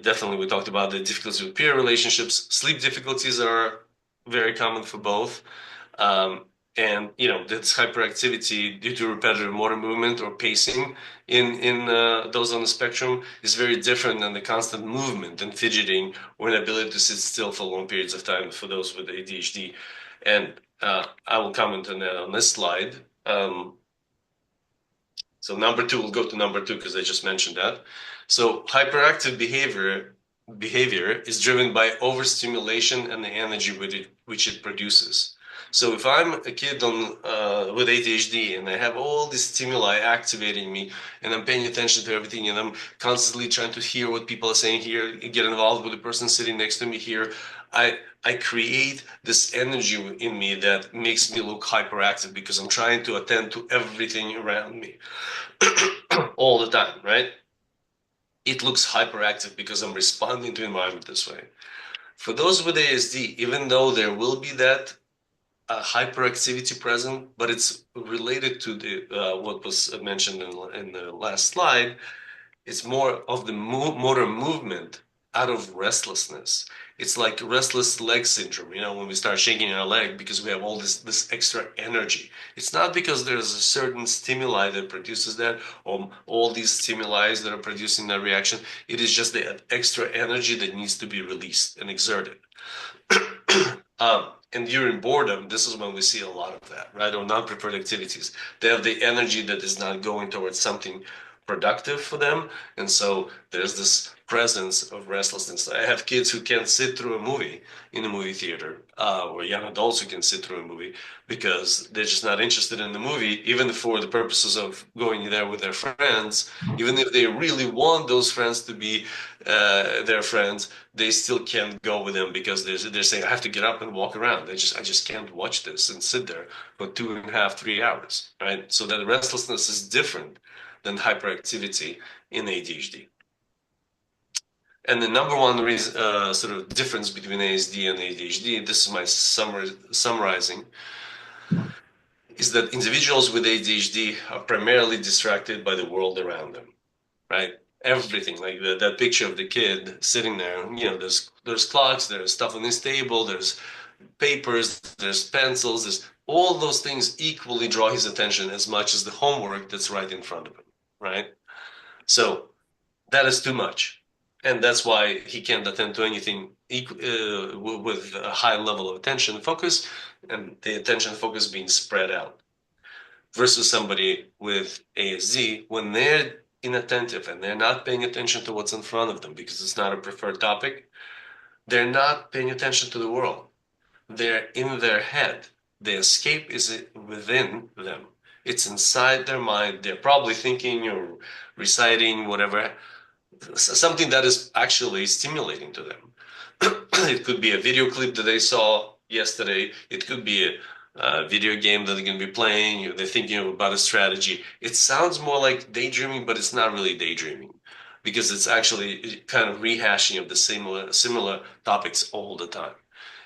Definitely, we talked about the difficulties with peer relationships. Sleep difficulties are very common for both. Um, and you know, that's hyperactivity due to repetitive motor movement or pacing in those on the spectrum is very different than the constant movement and fidgeting or inability to sit still for long periods of time for those with ADHD. And I will comment on that on this slide. So number two, we'll go to number two because I just mentioned that. So hyperactive behavior is driven by overstimulation and the energy which it produces. So if I'm a kid with ADHD and I have all these stimuli activating me, and I'm paying attention to everything, and I'm constantly trying to hear what people are saying here, get involved with the person sitting next to me here, I create this energy in me that makes me look hyperactive because I'm trying to attend to everything around me all the time, right? It looks hyperactive because I'm responding to environment this way. For those with ASD, even though there will be that hyperactivity present, but it's related to the what was mentioned in the last slide, it's more of the motor movement out of restlessness. It's like restless leg syndrome, you know, when we start shaking our leg because we have all this extra energy. It's not because there's a certain stimuli that produces that, or all these stimuli that are producing that reaction. It is just the extra energy that needs to be released and exerted. And during boredom, this is when we see a lot of that, right? Or non-preferred activities. They have the energy that is not going towards something productive for them. And so there's this presence of restlessness. I have kids who can't sit through a movie in a movie theater, or young adults who can sit through a movie because they're just not interested in the movie, even for the purposes of going there with their friends. Even if they really want those friends to be their friends, they still can't go with them because they're saying, I have to get up and walk around. I just can't watch this and sit there for 2.5, 3 hours, right? So that restlessness is different than hyperactivity in ADHD. And the number one reason, sort of difference between ASD and ADHD, this is my summarizing, is that individuals with ADHD are primarily distracted by the world around them, right? Everything, like that picture of the kid sitting there, there's clocks, there's stuff on his table, there's papers, there's pencils, there's all those things equally draw his attention as much as the homework that's right in front of him, right? So that is too much. And that's why he can't attend to anything with a high level of attention focus, and the attention focus being spread out. Versus somebody with ASD, when they're inattentive and they're not paying attention to what's in front of them because it's not a preferred topic, they're not paying attention to the world. They're in their head. The escape is within them. It's inside their mind. They're probably thinking or reciting whatever, something that is actually stimulating to them. It could be a video clip that they saw yesterday. It could be a video game that they're going to be playing. They're thinking about a strategy. It sounds more like daydreaming, but it's not really daydreaming because it's actually kind of rehashing of the similar topics all the time.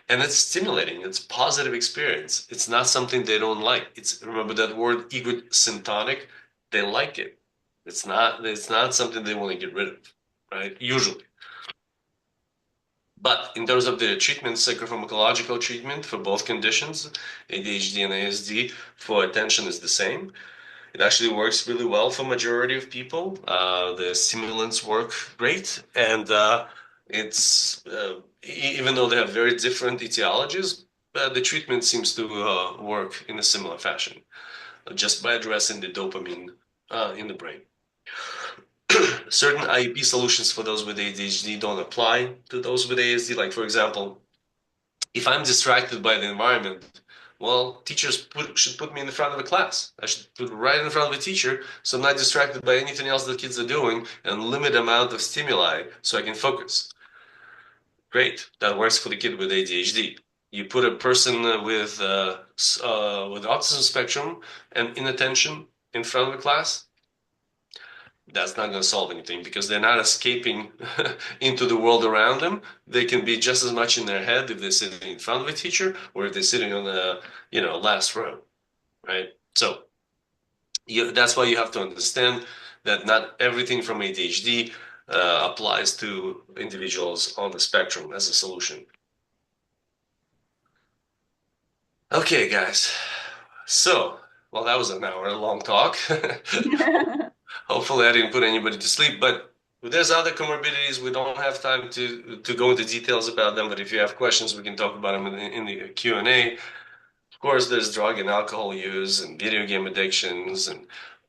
And it's stimulating. It's positive experience. It's not something they don't like. It's, remember that word egosyntonic? They like it. It's not something they want to get rid of, right? Usually. But in terms of the treatment, psychopharmacological treatment for both conditions, ADHD and ASD, for attention is the same. It actually works really well for majority of people. The stimulants work great, and even though they have very different etiologies, the treatment seems to work in a similar fashion, just by addressing the dopamine in the brain. Certain IEP solutions for those with ADHD don't apply to those with ASD. Like, for example, if I'm distracted by the environment, well, teachers should put me in the front of a class. I should put right in front of a teacher so I'm not distracted by anything else the kids are doing and limit the amount of stimuli so I can focus. Great, that works for the kid with ADHD. You put a person with autism spectrum and inattention in front of a class, that's not going to solve anything because they're not escaping into the world around them. They can be just as much in their head if they're sitting in front of a teacher or if they're sitting on the last row, right? So that's why you have to understand that not everything from ADHD applies to individuals on the spectrum as a solution. Okay, guys. So, well, that was an hour-long talk. Hopefully, I didn't put anybody to sleep, but there's other comorbidities. We don't have time to go into details about them, but if you have questions, we can talk about them in the Q&A. Of course, there's drug and alcohol use and video game addictions and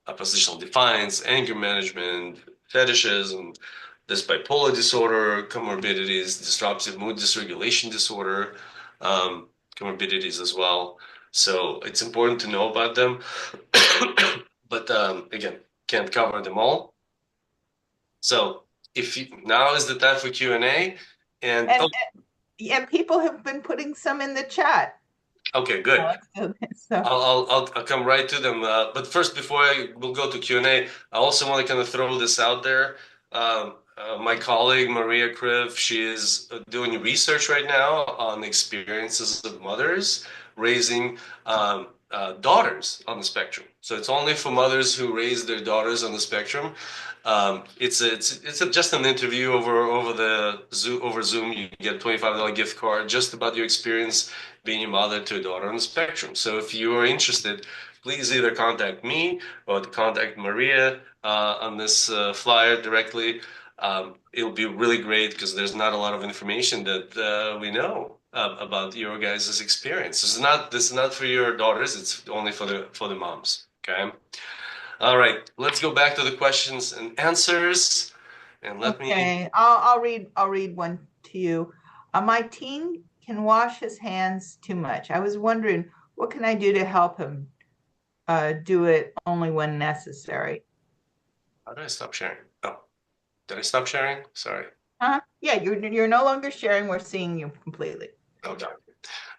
oppositional defiance, anger management, fetishes, and there's bipolar disorder, comorbidities, disruptive mood dysregulation disorder, comorbidities as well. So it's important to know about them. But again, can't cover them all. So now is the time for Q&A. And people have been putting some in the chat. Okay, good. So. I'll come right to them. But first, before we'll go to Q&A, I also want to kind of throw this out there. My colleague Maria Kriv, she is doing research right now on experiences of mothers raising daughters on the spectrum. So it's only for mothers who raise their daughters on the spectrum. It's just an interview over Zoom. You get a $25 gift card just about your experience being a mother to a daughter on the spectrum. So if you are interested, please either contact me or contact Maria on this flyer directly. It'll be really great because there's not a lot of information that we know about your guys' experience. This is not for your daughters. It's only for the moms. Okay. All right. Let's go back to the questions and answers. And let me. Okay. I'll read one to you. My teen can wash his hands too much. I was wondering, what can I do to help him do it only when necessary? How do I stop sharing? Oh, did I stop sharing? Sorry. Yeah, you're no longer sharing. We're seeing you completely. Okay.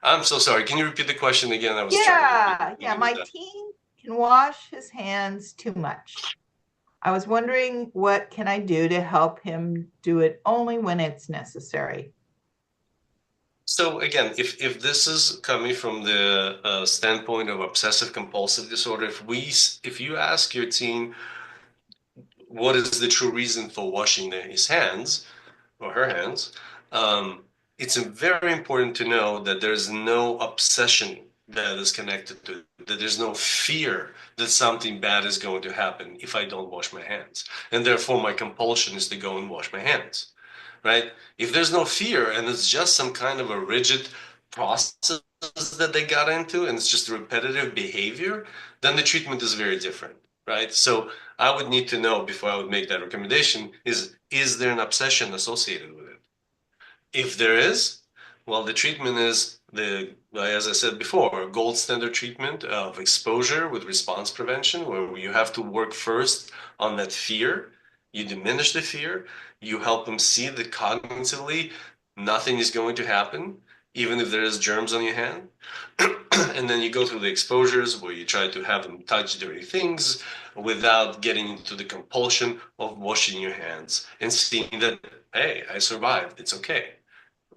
I'm so sorry. Can you repeat the question again? I was Yeah. My teen can wash his hands too much. I was wondering, what can I do to help him do it only when it's necessary? So again, if this is coming from the standpoint of obsessive compulsive disorder, if you ask your teen what is the true reason for washing his hands or her hands, um, it's very important to know that there's no obsession that is connected to it, that there's no fear that something bad is going to happen if I don't wash my hands, and therefore my compulsion is to go and wash my hands, right? If there's no fear and it's just some kind of a rigid process that they got into and it's just repetitive behavior, then the treatment is very different, right? So I would need to know before I would make that recommendation is there an obsession associated with it? If there is, well, the treatment is as I said before, gold standard treatment of exposure with response prevention, where you have to work first on that fear. You diminish the fear. You help them see that cognitively nothing is going to happen, even if there is germs on your hand. And then you go through the exposures where you try to have them touch dirty things without getting into the compulsion of washing your hands and seeing that, hey, I survived. It's okay.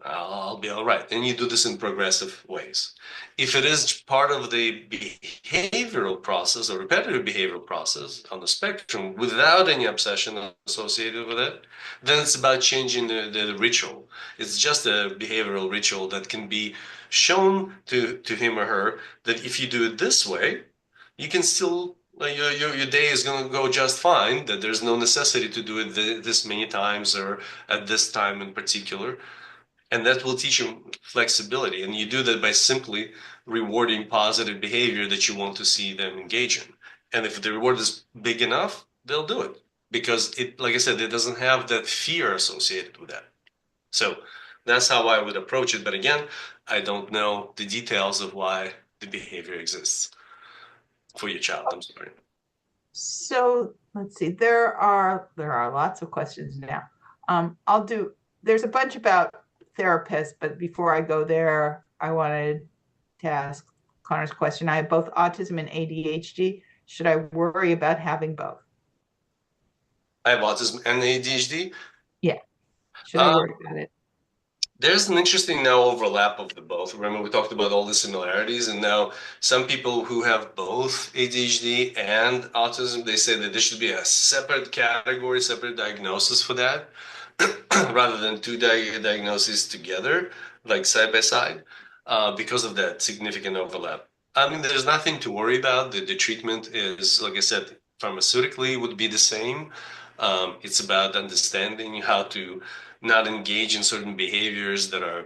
I'll be all right. And you do this in progressive ways. If it is part of the behavioral process or repetitive behavioral process on the spectrum without any obsession associated with it, then it's about changing the ritual. It's just a behavioral ritual that can be shown to him or her that if you do it this way, you can still your day is going to go just fine, that there's no necessity to do it this many times or at this time in particular, and that will teach them flexibility. And you do that by simply rewarding positive behavior that you want to see them engage in. And if the reward is big enough, they'll do it because it, like I said, it doesn't have that fear associated with that. So that's how I would approach it. But again, I don't know the details of why the behavior exists for your child. I'm sorry. So let's see. There are lots of questions now. I'll do. There's a bunch about therapists, but before I go there, I wanted to ask Connor's question. I have both autism and ADHD. Should I worry about having both? I have autism and ADHD. Yeah. Should I Uh, worry about it? There's an interesting now overlap of the both. Remember, we talked about all the similarities, and now some people who have both ADHD and autism, they say that there should be a separate category, separate diagnosis for that, rather than two diagnoses together, like side by side, because of that significant overlap. I mean, there's nothing to worry about. The treatment is, like I said, pharmaceutically would be the same. It's about understanding how to not engage in certain behaviors that are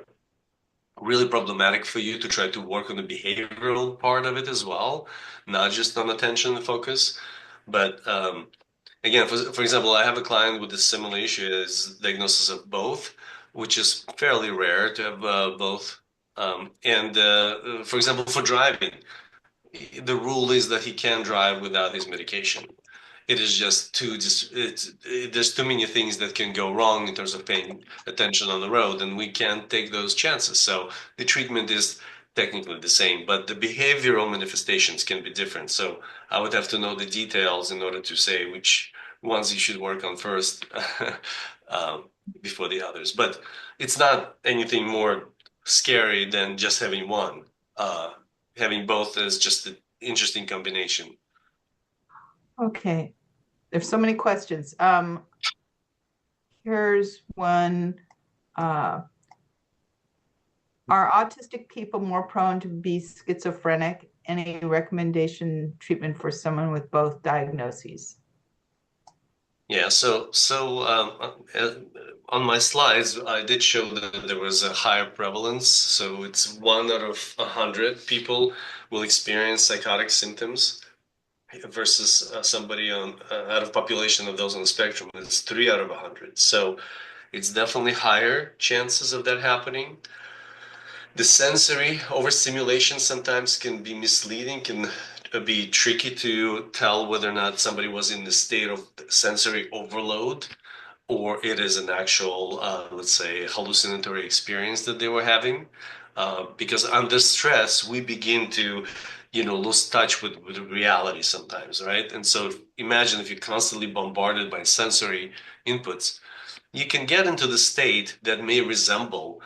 really problematic for you, to try to work on the behavioral part of it as well, not just on attention and focus. But again, for example, I have a client with a similar issue as diagnosis of both, which is fairly rare to have both. And for example, for driving, the rule is that he can drive without his medication. It is just there's too many things that can go wrong in terms of paying attention on the road, and we can't take those chances. So the treatment is technically the same, but the behavioral manifestations can be different. So I would have to know the details in order to say which ones you should work on first um, before the others. But it's not anything more scary than just having one. Having both is just an interesting combination. Okay. There's so many questions. Here's one. Uh, are autistic people more prone to be schizophrenic? Any recommendation treatment for someone with both diagnoses? Yeah, on my slides, I did show that there was a higher prevalence. So it's 1 out of 100 people will experience psychotic symptoms versus somebody on out of population of those on the spectrum. It's 3 out of 100. So it's definitely higher chances of that happening. The sensory overstimulation sometimes can be misleading, can be tricky to tell whether or not somebody was in the state of sensory overload or it is an actual, let's say, hallucinatory experience that they were having. Because under stress, we begin to lose touch with reality sometimes, right? And so imagine if you're constantly bombarded by sensory inputs, you can get into the state that may resemble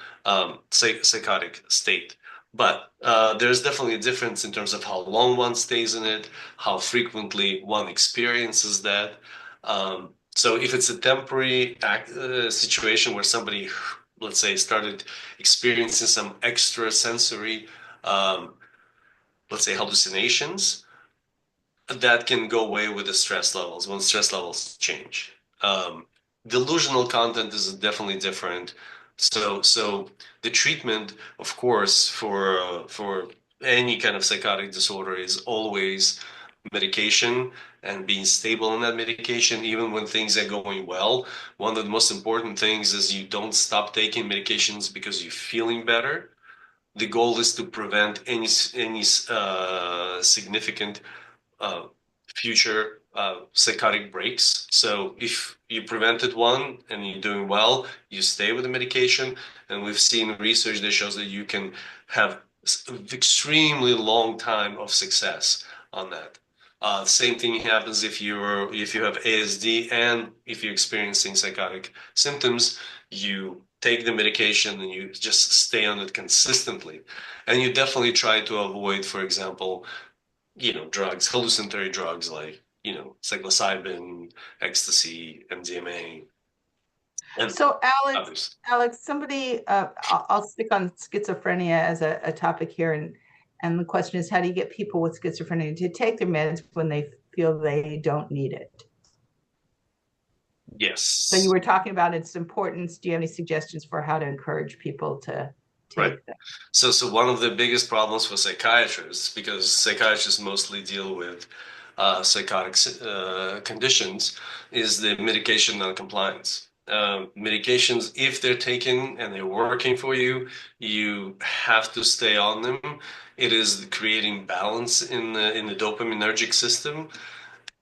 psychotic state. But there's definitely a difference in terms of how long one stays in it, how frequently one experiences that. So if it's a temporary situation where somebody, let's say, started experiencing some extra sensory, um, let's say, hallucinations, that can go away with the stress levels when stress levels change. Um, Delusional content is definitely different. So the treatment, of course, for any kind of psychotic disorder is always medication and being stable in that medication, even when things are going well. One of the most important things is you don't stop taking medications because you're feeling better. The goal is to prevent any significant uh, future psychotic breaks. So if you prevented one and you're doing well, you stay with the medication. And we've seen research that shows that you can have extremely long time of success on that. Same thing happens if you have ASD and if you're experiencing psychotic symptoms, you take the medication and you just stay on it consistently. And you definitely try to avoid, for example, drugs, hallucinatory drugs like, psilocybin, ecstasy, MDMA, and So others. Alex, somebody, I'll stick on schizophrenia as a topic here, and the question is, how do you get people with schizophrenia to take their meds when they feel they don't need it? So you Yes. were talking about its importance. Do you have any suggestions for how to encourage people to Right. take them? So one of the biggest problems for psychiatrists, because psychiatrists mostly deal with psychotic conditions, is the medication non-compliance. Medications, if they're taken and they're working for you, you have to stay on them. It is creating balance in the dopaminergic system.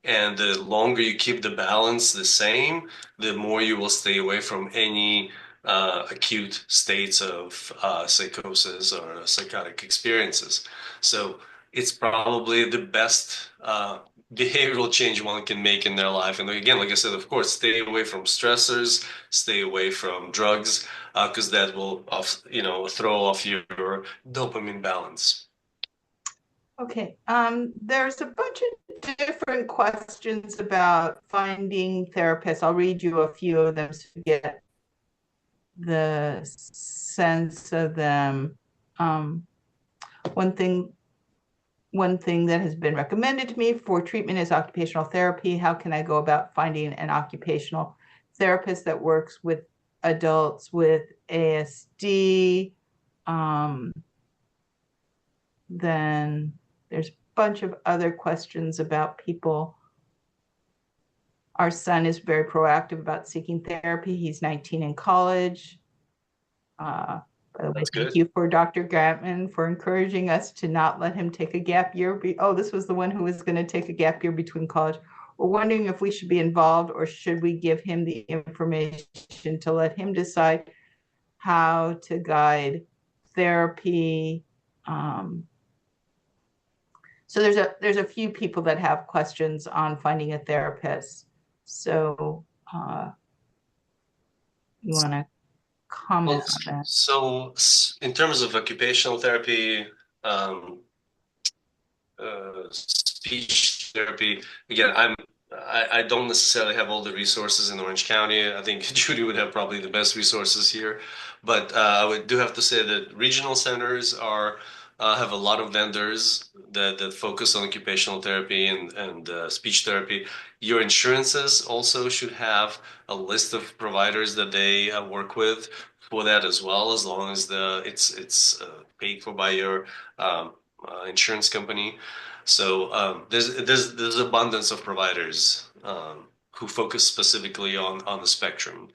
And the longer you keep the balance the same, the more you will stay away from any acute states of psychosis or psychotic experiences. So it's probably the best behavioral change one can make in their life. And again, like I said, of course, stay away from stressors, stay away from drugs, because that will, throw off your dopamine balance. Okay. There's a bunch of different questions about finding therapists. I'll read you a few of them so you get the sense of them. Um, one thing one thing that has been recommended to me for treatment is occupational therapy. How can I go about finding an occupational therapist that works with adults with ASD? Um, then there's a bunch of other questions about people. Our son is very proactive about seeking therapy. He's 19 in college. By the way, That's thank good. you for Dr. Gratman for encouraging us to not let him take a gap year. Oh, this was the one who was going to take a gap year between college. We're wondering if we should be involved or should we give him the information to let him decide how to guide therapy. So there's a few people that have questions on finding a therapist. So you want to comment Well, on that? so in terms of occupational therapy, speech therapy. Again, I don't necessarily have all the resources in Orange County. I think Judy would have probably the best resources here, but do have to say that regional centers are have a lot of vendors that focus on occupational therapy and speech therapy. Your insurances also should have a list of providers that they work with for that as well, as long as it's paid for by your insurance company. So there's abundance of providers who focus specifically on the spectrum.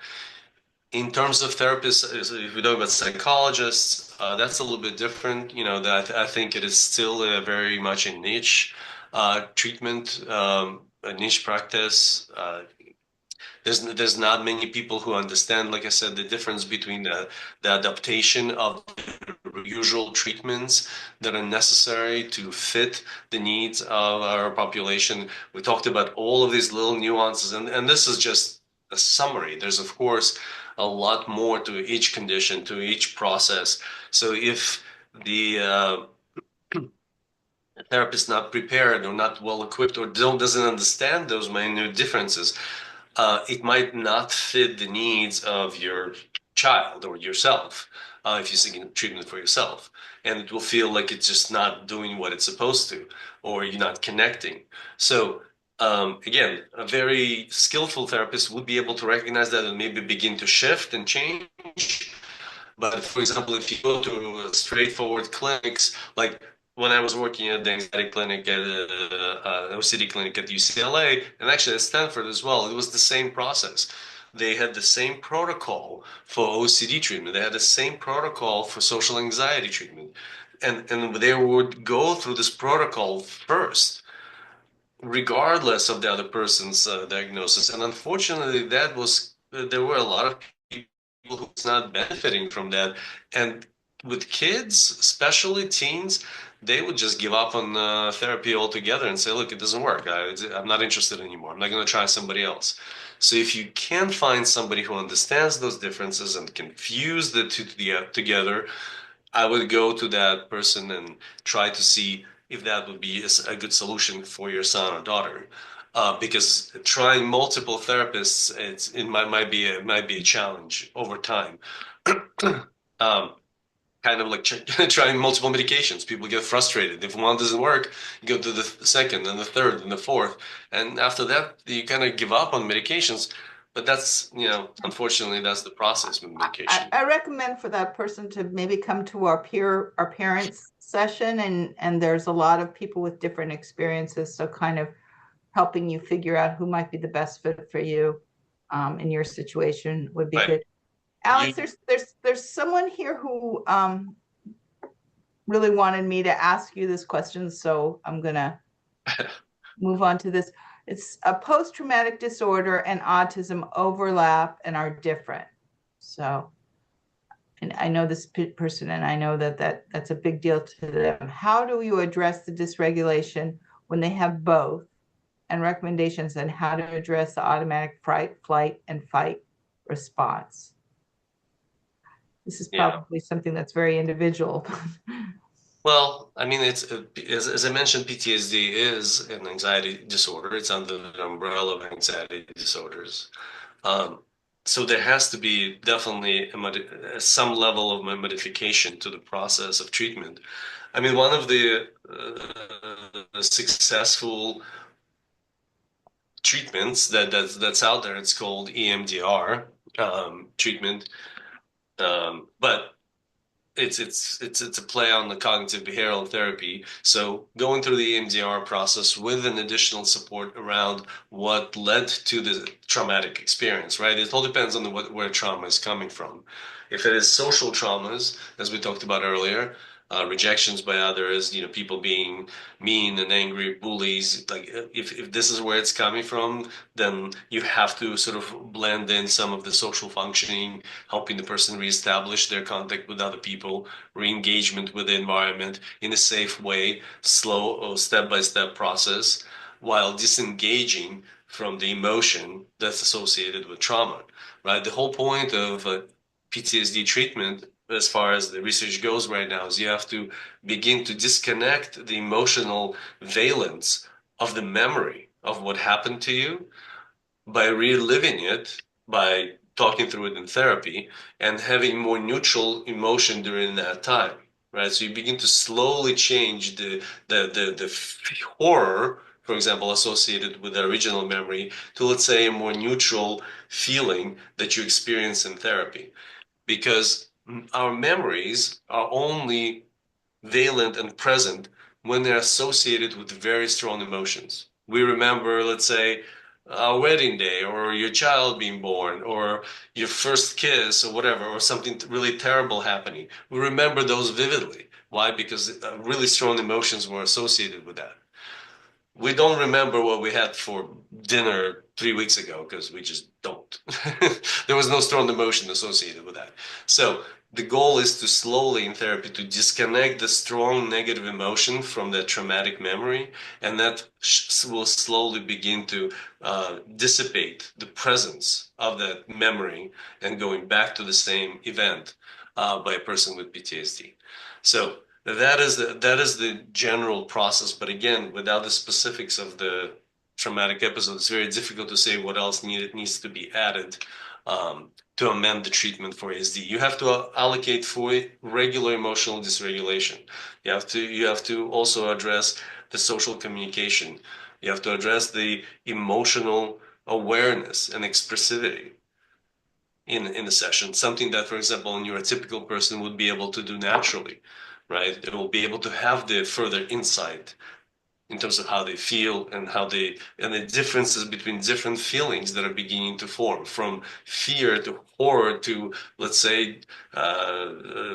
In terms of therapists, if we talk about psychologists, that's a little bit different. That I think it is still very much a niche treatment, a niche practice. There's not many people who understand, like I said, the difference between the adaptation of the usual treatments that are necessary to fit the needs of our population. We talked about all of these little nuances, and this is just a summary. There's, of course, a lot more to each condition, to each process. So if the therapist not prepared or not well equipped or doesn't understand those minute differences, it might not fit the needs of your child or yourself if you're seeking treatment for yourself. And it will feel like it's just not doing what it's supposed to, or you're not connecting. So, again, a very skillful therapist would be able to recognize that and maybe begin to shift and change. But for example, if you go to straightforward clinics, like when I was working at the anxiety clinic at OCD clinic at UCLA, and actually at Stanford as well, it was the same process. They had the same protocol for OCD treatment. They had the same protocol for social anxiety treatment. And they would go through this protocol first, regardless of the other person's diagnosis. And unfortunately, there were a lot of people who's not benefiting from that. And with kids, especially teens, they would just give up on therapy altogether and say, look, it doesn't work. I'm not interested anymore. I'm not going to try somebody else. So if you can find somebody who understands those differences and can fuse the two together, I would go to that person and try to see if that would be a good solution for your son or daughter. Because trying multiple therapists, might be a challenge over time. um, Kind of like trying multiple medications. People get frustrated. If one doesn't work, you go to the second and the third and the fourth. And after that, you kind of give up on medications. But that's, unfortunately, that's the process with medication. I recommend for that person to maybe come to our parents session, and there's a lot of people with different experiences, so kind of helping you figure out who might be the best fit for you in your situation would be Right. good. Alex, there's someone here who really wanted me to ask you this question, so I'm gonna move on to this. It's a post-traumatic disorder and autism overlap and are different. So, and I know this person, and I know that's a big deal to them. How do you address the dysregulation when they have both, and recommendations on how to address the automatic flight, and fight response? This is Yeah. probably something that's very individual. Well, I mean, it's as I mentioned, PTSD is an anxiety disorder. It's under the umbrella of anxiety disorders. Um, so there has to be definitely some level of modification to the process of treatment. I mean, one of the successful treatments that's out there, it's called EMDR treatment. But it's a play on the cognitive behavioral therapy. So going through the EMDR process with an additional support around what led to the traumatic experience, right? It all depends on where trauma is coming from. If it is social traumas, as we talked about earlier, rejections by others, people being mean and angry, bullies, like if this is where it's coming from, then you have to sort of blend in some of the social functioning, helping the person reestablish their contact with other people, re-engagement with the environment in a safe way, slow or step-by-step process, while disengaging from the emotion that's associated with trauma, right? The whole point of PTSD treatment, as far as the research goes right now, is you have to begin to disconnect the emotional valence of the memory of what happened to you by reliving it, by talking through it in therapy, and having more neutral emotion during that time, right? So you begin to slowly change the horror, for example, associated with the original memory, to, let's say, a more neutral feeling that you experience in therapy. Because our memories are only valent and present when they're associated with very strong emotions. We remember, let's say, a wedding day, or your child being born, or your first kiss, or whatever, or something really terrible happening. We remember those vividly. Why? Because really strong emotions were associated with that. We don't remember what we had for dinner 3 weeks ago because we just don't. There was no strong emotion associated with that. So the goal is to slowly in therapy to disconnect the strong negative emotion from that traumatic memory, and that will slowly begin to dissipate the presence of that memory and going back to the same event by a person with PTSD. So that is the general process. But again, without the specifics of the traumatic episode, it's very difficult to say what else needs to be added. To amend the treatment for ASD. You have to allocate for regular emotional dysregulation. You have to also address the social communication. You have to address the emotional awareness and expressivity in the session, something that, for example, a neurotypical person would be able to do naturally, right? They will be able to have the further insight in terms of how they feel and the differences between different feelings that are beginning to form, from fear to horror to, let's say,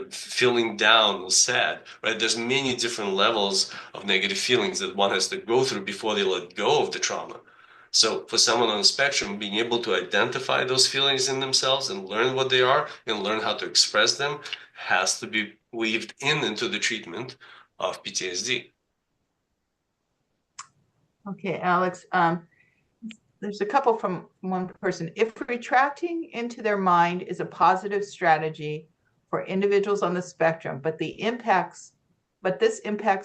feeling down or sad, right? There's many different levels of negative feelings that one has to go through before they let go of the trauma. So for someone on the spectrum, being able to identify those feelings in themselves and learn what they are and learn how to express them has to be weaved into the treatment of PTSD. Okay, Alex. There's a couple from one person. If retracting into their mind is a positive strategy for individuals on the spectrum, but this impacts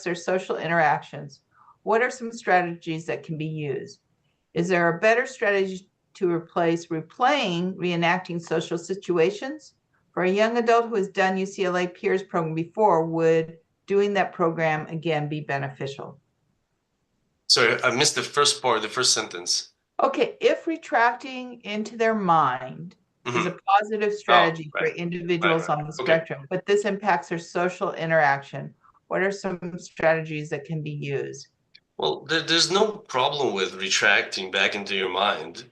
their social interactions, what are some strategies that can be used? Is there a better strategy to replace replaying, reenacting social situations? For a young adult who has done UCLA peers program before, would doing that program again be beneficial? Sorry, I missed the first part, the first sentence. Okay, if retracting into their mind is a Hmm. positive Oh, strategy for right, right, individuals right. on the Okay. spectrum, but this impacts their social interaction, what are some strategies that can be used? Well, there's no problem with retracting back into your mind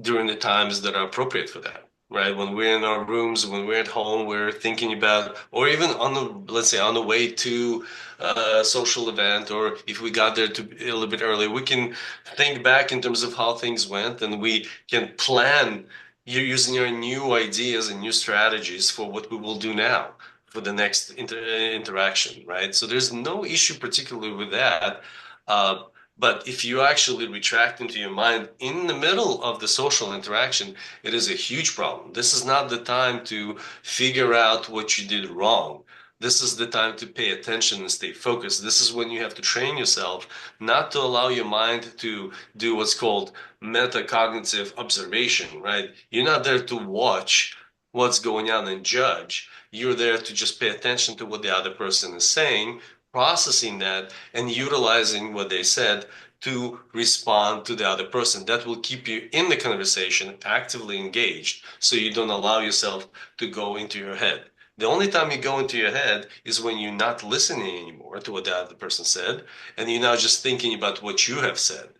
during the times that are appropriate for that, right? When we're in our rooms, when we're at home, we're thinking about, or even on the, let's say, on the way to a social event, or if we got there to a little bit early, we can think back in terms of how things went, and we can plan. You're using your new ideas and new strategies for what we will do now for the next interaction, right? So there's no issue particularly with that. Uh, but if you actually retract into your mind in the middle of the social interaction, it is a huge problem. This is not the time to figure out what you did wrong. This is the time to pay attention and stay focused. This is when you have to train yourself not to allow your mind to do what's called metacognitive observation, right? You're not there to watch what's going on and judge. You're there to just pay attention to what the other person is saying, processing that, and utilizing what they said to respond to the other person. That will keep you in the conversation, actively engaged, so you don't allow yourself to go into your head. The only time you go into your head is when you're not listening anymore to what the other person said, and you're now just thinking about what you have said,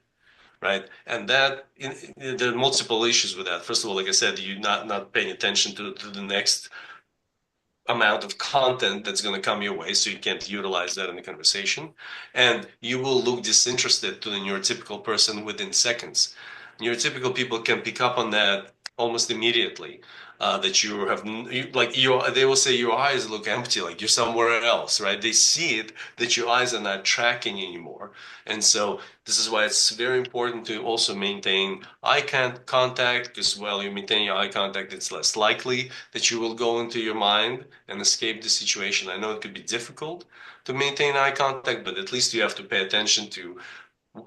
right? And there are multiple issues with that. First of all, like I said, you're not paying attention to the next amount of content that's going to come your way, so you can't utilize that in the conversation. And you will look disinterested to the neurotypical person within seconds. Neurotypical people can pick up on that almost immediately. That you have, like they will say your eyes look empty, like you're somewhere else, right? They see it that your eyes are not tracking anymore. And so this is why it's very important to also maintain eye contact, because while you maintain your eye contact, it's less likely that you will go into your mind and escape the situation. I know it could be difficult to maintain eye contact, but at least you have to pay attention to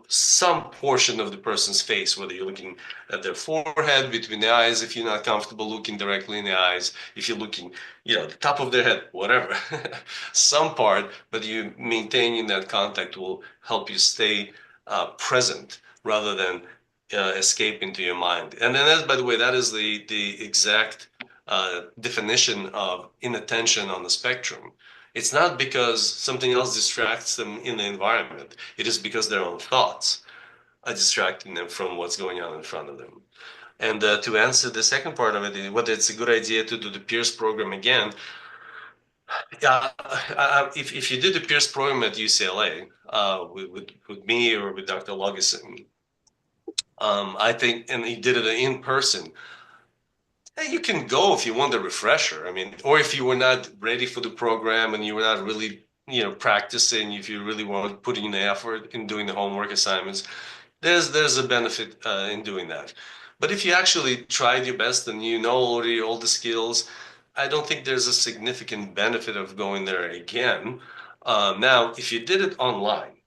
some portion of the person's face, whether you're looking at their forehead, between the eyes, if you're not comfortable looking directly in the eyes, if you're looking, the top of their head, whatever, some part, but you maintaining that contact will help you stay present rather than escape into your mind. And then, that, by the way, that is the exact definition of inattention on the spectrum. It's not because something else distracts them in the environment. It is because their own thoughts are distracting them from what's going on in front of them. And to answer the second part of it, whether it's a good idea to do the Pierce program again, if you did the Pierce program at UCLA with me or with Dr. Logison, I think, and he did it in person, You can go if you want a refresher. I mean, or if you were not ready for the program and you were not really, practicing, if you really weren't putting the effort in doing the homework assignments, there's a benefit in doing that. But if you actually tried your best and you know already all the skills, I don't think there's a significant benefit of going there again. Now, if you did it online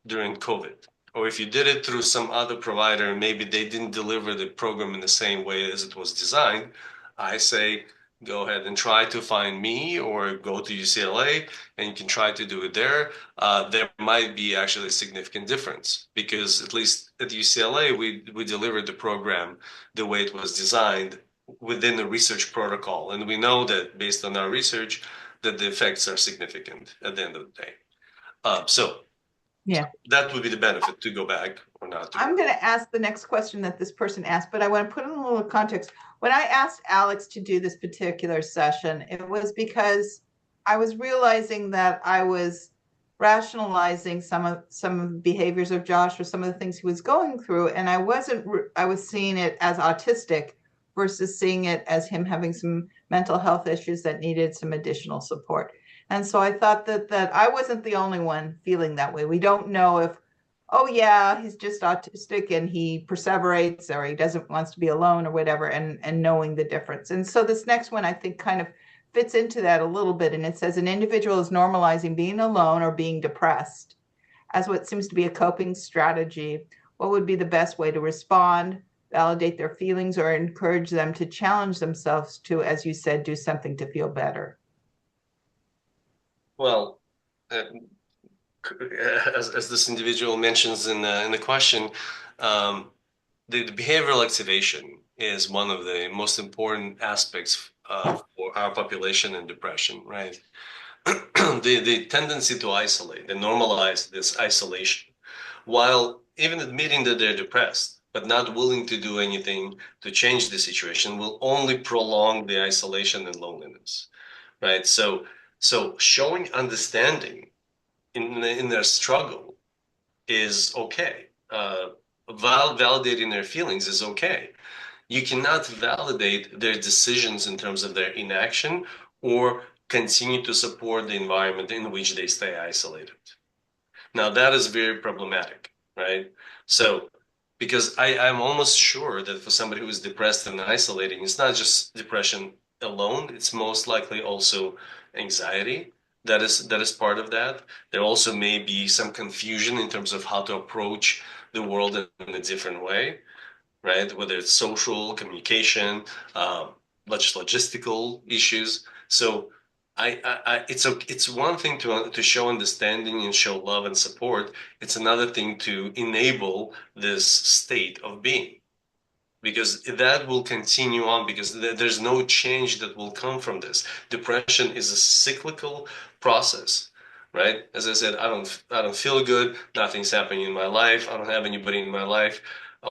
during COVID, or if you did it through some other provider, maybe they didn't deliver the program in the same way as it was designed, I say go ahead and try to find me or go to UCLA and you can try to do it there. There might be actually a significant difference because at least at UCLA, we delivered the program the way it was designed within the research protocol. And we know that based on our research, that the effects are significant at the end of the day. So Yeah. that would be the benefit to go back or not to. I'm going to ask the next question that this person asked, but I want to put in a little context. When I asked Alex to do this particular session, it was because I was realizing that I was rationalizing some of the behaviors of Josh or some of the things he was going through, and I was seeing it as autistic versus seeing it as him having some mental health issues that needed some additional support. And so I thought that I wasn't the only one feeling that way. We don't know if, oh yeah, he's just autistic and he perseverates or he doesn't wants to be alone or whatever, and knowing the difference. And so this next one I think kind of fits into that a little bit, and it says an individual is normalizing being alone or being depressed as what seems to be a coping strategy. What would be the best way to respond, validate their feelings, or encourage them to challenge themselves to, as you said, do something to feel better? Well, uh, as this individual mentions in the question, um, the behavioral activation is one of the most important aspects for our population in depression, right? The tendency to isolate and normalize this isolation, while even admitting that they're depressed, but not willing to do anything to change the situation, will only prolong the isolation and loneliness, right? So showing understanding in their struggle is okay. Validating their feelings is okay. You cannot validate their decisions in terms of their inaction or continue to support the environment in which they stay isolated. Now, that is very problematic, right? So, because I'm almost sure that for somebody who is depressed and isolating, it's not just depression alone, it's most likely also anxiety. That is part of that. There also may be some confusion in terms of how to approach the world in a different way, right? Whether it's social communication, um, just logistical issues. So it's one thing to show understanding and show love and support. It's another thing to enable this state of being because that will continue on because there's no change that will come from this. Depression is a cyclical process, right? As I said, I don't feel good. Nothing's happening in my life. I don't have anybody in my life.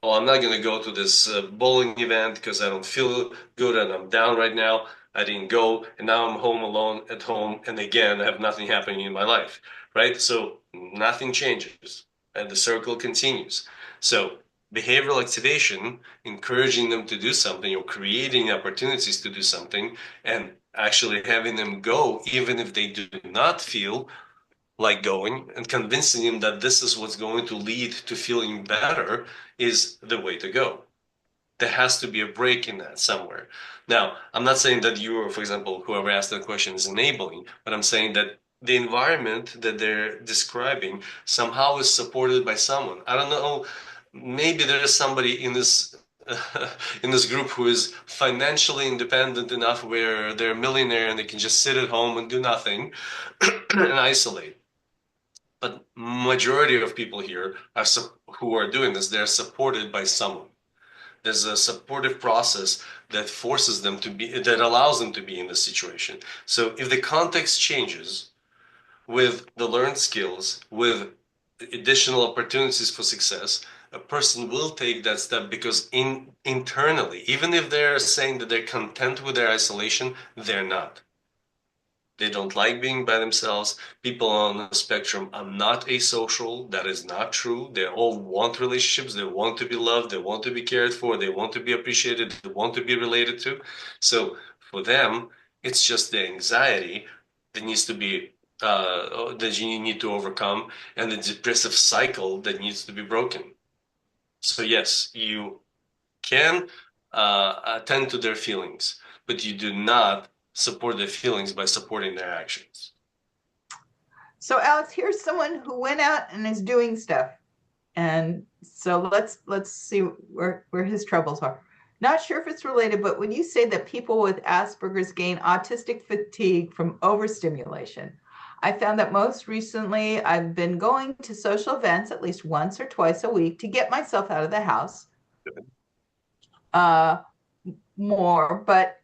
Oh, I'm not going to go to this bowling event because I don't feel good and I'm down right now. I didn't go, and now I'm home alone at home, and again, I have nothing happening in my life, right? So nothing changes, and the circle continues. So behavioral activation, encouraging them to do something or creating opportunities to do something, and actually having them go, even if they do not feel like going, and convincing them that this is what's going to lead to feeling better is the way to go. There has to be a break in that somewhere. Now, I'm not saying that you or, for example, whoever asked that question is enabling, but I'm saying that the environment that they're describing somehow is supported by someone. I don't know, maybe there is somebody in this in this group who is financially independent enough where they're a millionaire and they can just sit at home and do nothing and isolate. But majority of people here are who are doing this, they're supported by someone. There's a supportive process that forces them to be, that allows them to be in this situation. So if the context changes with the learned skills, with additional opportunities for success, a person will take that step because internally, even if they're saying that they're content with their isolation, they're not. They don't like being by themselves. People on the spectrum are not asocial. That is not true. They all want relationships. They want to be loved. They want to be cared for. They want to be appreciated. They want to be related to. So for them, it's just the anxiety that needs to be that you need to overcome, and the depressive cycle that needs to be broken. So yes, you can attend to their feelings, but you do not support their feelings by supporting their actions. So Alex, here's someone who went out and is doing stuff. And so let's see where his troubles are. Not sure if it's related, but when you say that people with Asperger's gain autistic fatigue from overstimulation, I found that most recently I've been going to social events at least once or twice a week to get myself out of the house uh, more, but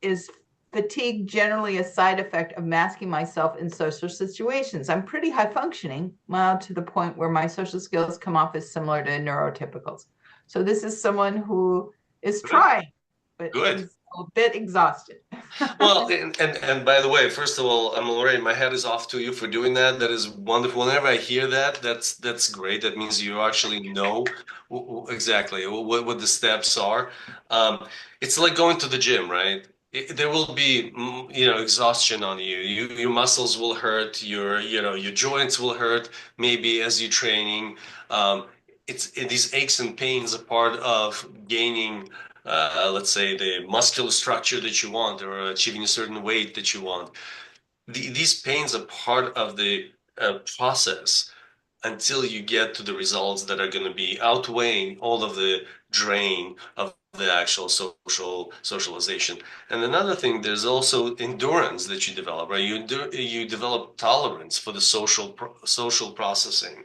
is fatigue generally a side effect of masking myself in social situations? I'm pretty high functioning, mild to the point where my social skills come off as similar to neurotypicals. So this is someone who is Good. trying, but Good. is a bit exhausted. Well, and by the way, first of all, I'm already my head is off to you for doing that. That is wonderful. Whenever I hear that, that's great. That means you actually know exactly what the steps are. Um, it's like going to the gym, right? There will be, exhaustion on you. Your muscles will hurt. Your joints will hurt. Maybe as you're training, um, these aches and pains are part of gaining let's say the muscular structure that you want or achieving a certain weight that you want. These pains are part of the process until you get to the results that are going to be outweighing all of the drain of the actual socialization. And another thing, there's also endurance that you develop, right? You develop tolerance for the social processing.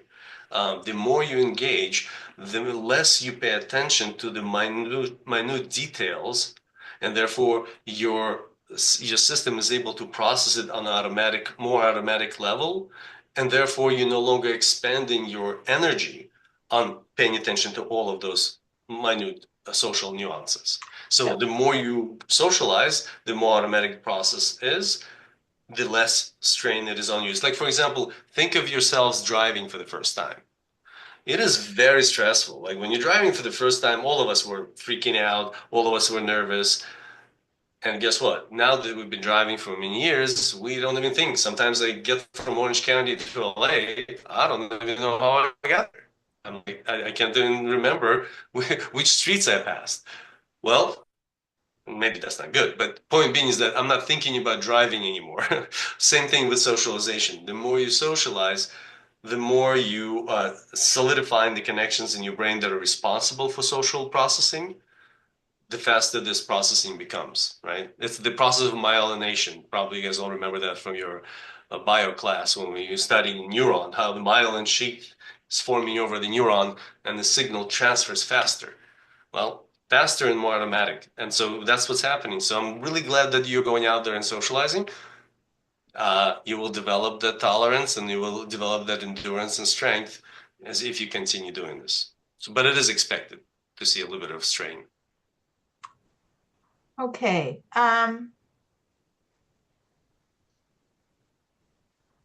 The more you engage, the less you pay attention to the minute details, and therefore your system is able to process it on more automatic level, and therefore you're no longer expanding your energy on paying attention to all of those minute social nuances. So Yep. the more you socialize, the more automatic the process is, the less strain it is on you. It's like, for example, think of yourselves driving for the first time. It is very stressful. Like when you're driving for the first time, all of us were freaking out, all of us were nervous. And guess what? Now that we've been driving for many years, we don't even think. Sometimes I get from Orange County to LA. I don't even know how I got there. I'm like, I can't even remember which streets I passed. Well, maybe that's not good, but point being is that I'm not thinking about driving anymore. Same thing with socialization. The more you socialize, the more you solidifying the connections in your brain that are responsible for social processing, the faster this processing becomes, right? It's the process of myelination. Probably you guys all remember that from your bio class when we studied neuron, how the myelin sheath is forming over the neuron and the signal transfers faster. Well, faster and more automatic. And so that's what's happening. So I'm really glad that you're going out there and socializing. You will develop that tolerance and you will develop that endurance and strength as if you continue doing this. So, but it is expected to see a little bit of strain. Okay.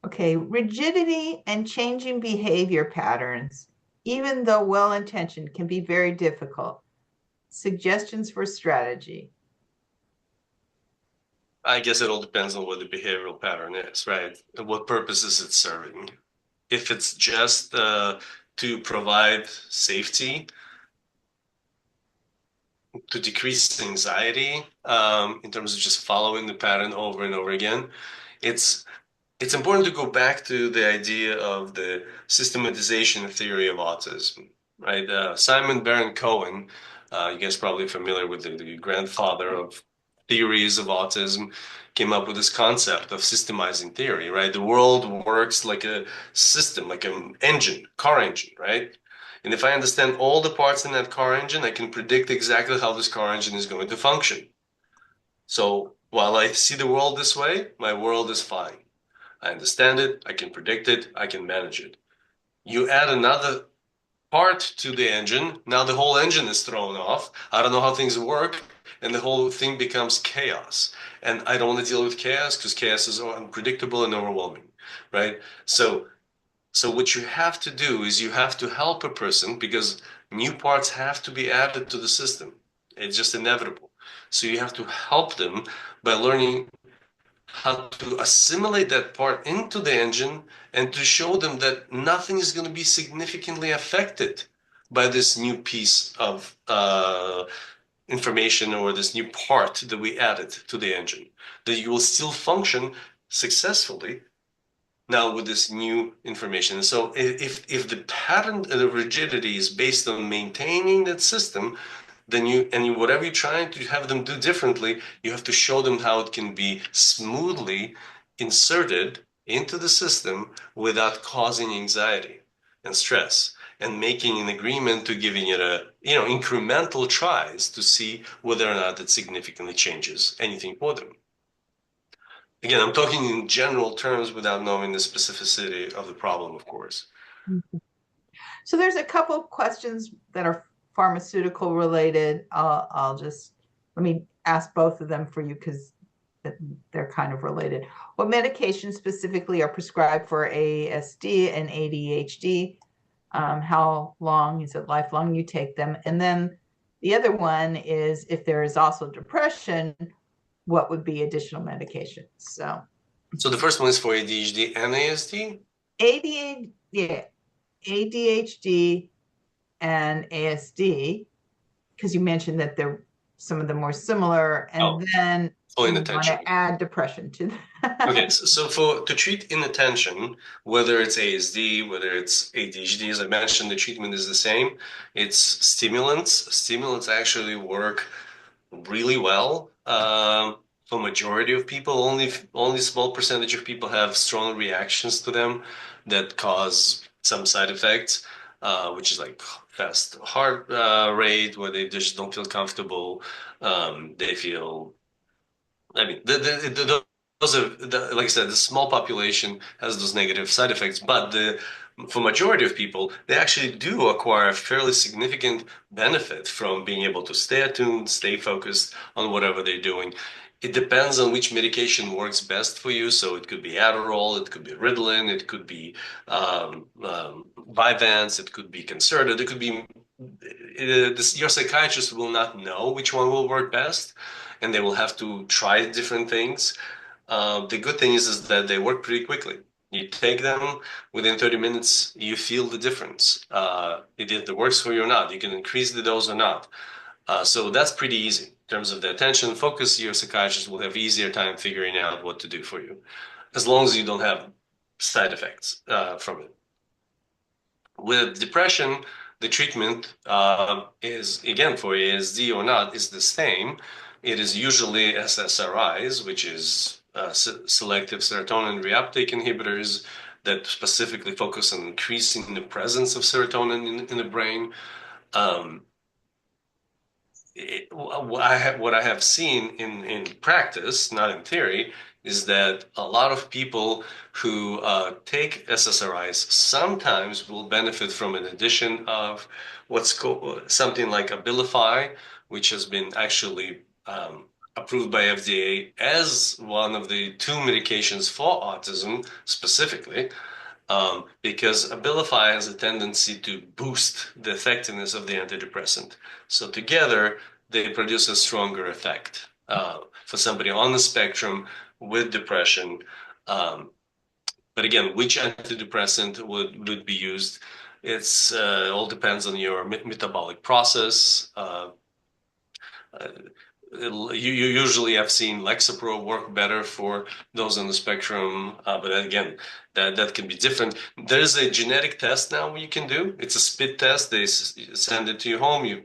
Okay. Rigidity and changing behavior patterns, even though well-intentioned, can be very difficult. Suggestions for strategy. I guess it all depends on what the behavioral pattern is, right? And what purpose is it serving? If it's just to provide safety, to decrease anxiety, in terms of just following the pattern over and over again, it's it's important to go back to the idea of the systematization theory of autism, right? Simon Baron-Cohen, you guys are probably familiar with the grandfather of theories of autism, came up with this concept of systemizing theory, right? The world works like a system, like an engine, car engine, right? And if I understand all the parts in that car engine, I can predict exactly how this car engine is going to function. So while I see the world this way, my world is fine. I understand it, I can predict it, I can manage it. You add another part to the engine, now the whole engine is thrown off. I don't know how things work, and the whole thing becomes chaos. And I don't want to deal with chaos because chaos is unpredictable and overwhelming, right? So what you have to do is you have to help a person because new parts have to be added to the system. It's just inevitable. So you have to help them by learning how to assimilate that part into the engine and to show them that nothing is going to be significantly affected by this new piece of information or this new part that we added to the engine, that you will still function successfully now with this new information. So if the pattern of rigidity is based on maintaining that system, then whatever you're trying to have them do differently, you have to show them how it can be smoothly inserted into the system without causing anxiety and stress, and making an agreement to giving it a incremental tries to see whether or not it significantly changes anything for them. Again, I'm talking in general terms without knowing the specificity of the problem, of course. So there's a couple of questions that are pharmaceutical related. Let me ask both of them for you because they're kind of related. What medications specifically are prescribed for ASD and ADHD? How long is it lifelong you take them? And then the other one is if there is also depression, what would be additional medication? So the first one is for ADHD and ASD? ADHD, yeah, ADHD and ASD, because you mentioned that some of them were similar, and then you want to add depression to that. Okay, so to treat inattention, whether it's ASD, whether it's ADHD, as I mentioned, the treatment is the same. It's stimulants. Stimulants actually work really well for majority of people. Only small percentage of people have strong reactions to them that cause some side effects, which is like fast heart rate, where they just don't feel comfortable. They feel, I mean, those are, like I said, the small population has those negative side effects, but for majority of people, they actually do acquire a fairly significant benefit from being able to stay attuned, stay focused on whatever they're doing. It depends on which medication works best for you. So it could be Adderall, it could be Ritalin, it could be Vyvanse, it could be Concerta, it could be your psychiatrist will not know which one will work best, and they will have to try different things. The good thing is that they work pretty quickly. You take them within 30 minutes, you feel the difference. It either works for you or not. You can increase the dose or not. So that's pretty easy. In terms of the attention focus, your psychiatrist will have easier time figuring out what to do for you, as long as you don't have side effects from it. With depression, the treatment is, again, for ASD or not, is the same. It is usually SSRIs, which is selective serotonin reuptake inhibitors that specifically focus on increasing the presence of serotonin in the brain. What I have seen in practice, not in theory, is that a lot of people who take SSRIs sometimes will benefit from an addition of what's called something like Abilify, which has been actually approved by FDA as one of the two medications for autism specifically. Because Abilify has a tendency to boost the effectiveness of the antidepressant. So together, they produce a stronger effect for somebody on the spectrum with depression. But again, which antidepressant would be used? It's all depends on your metabolic process. You usually have seen Lexapro work better for those on the spectrum, but again, that can be different. There's a genetic test now you can do. It's a spit test. They send it to your home. You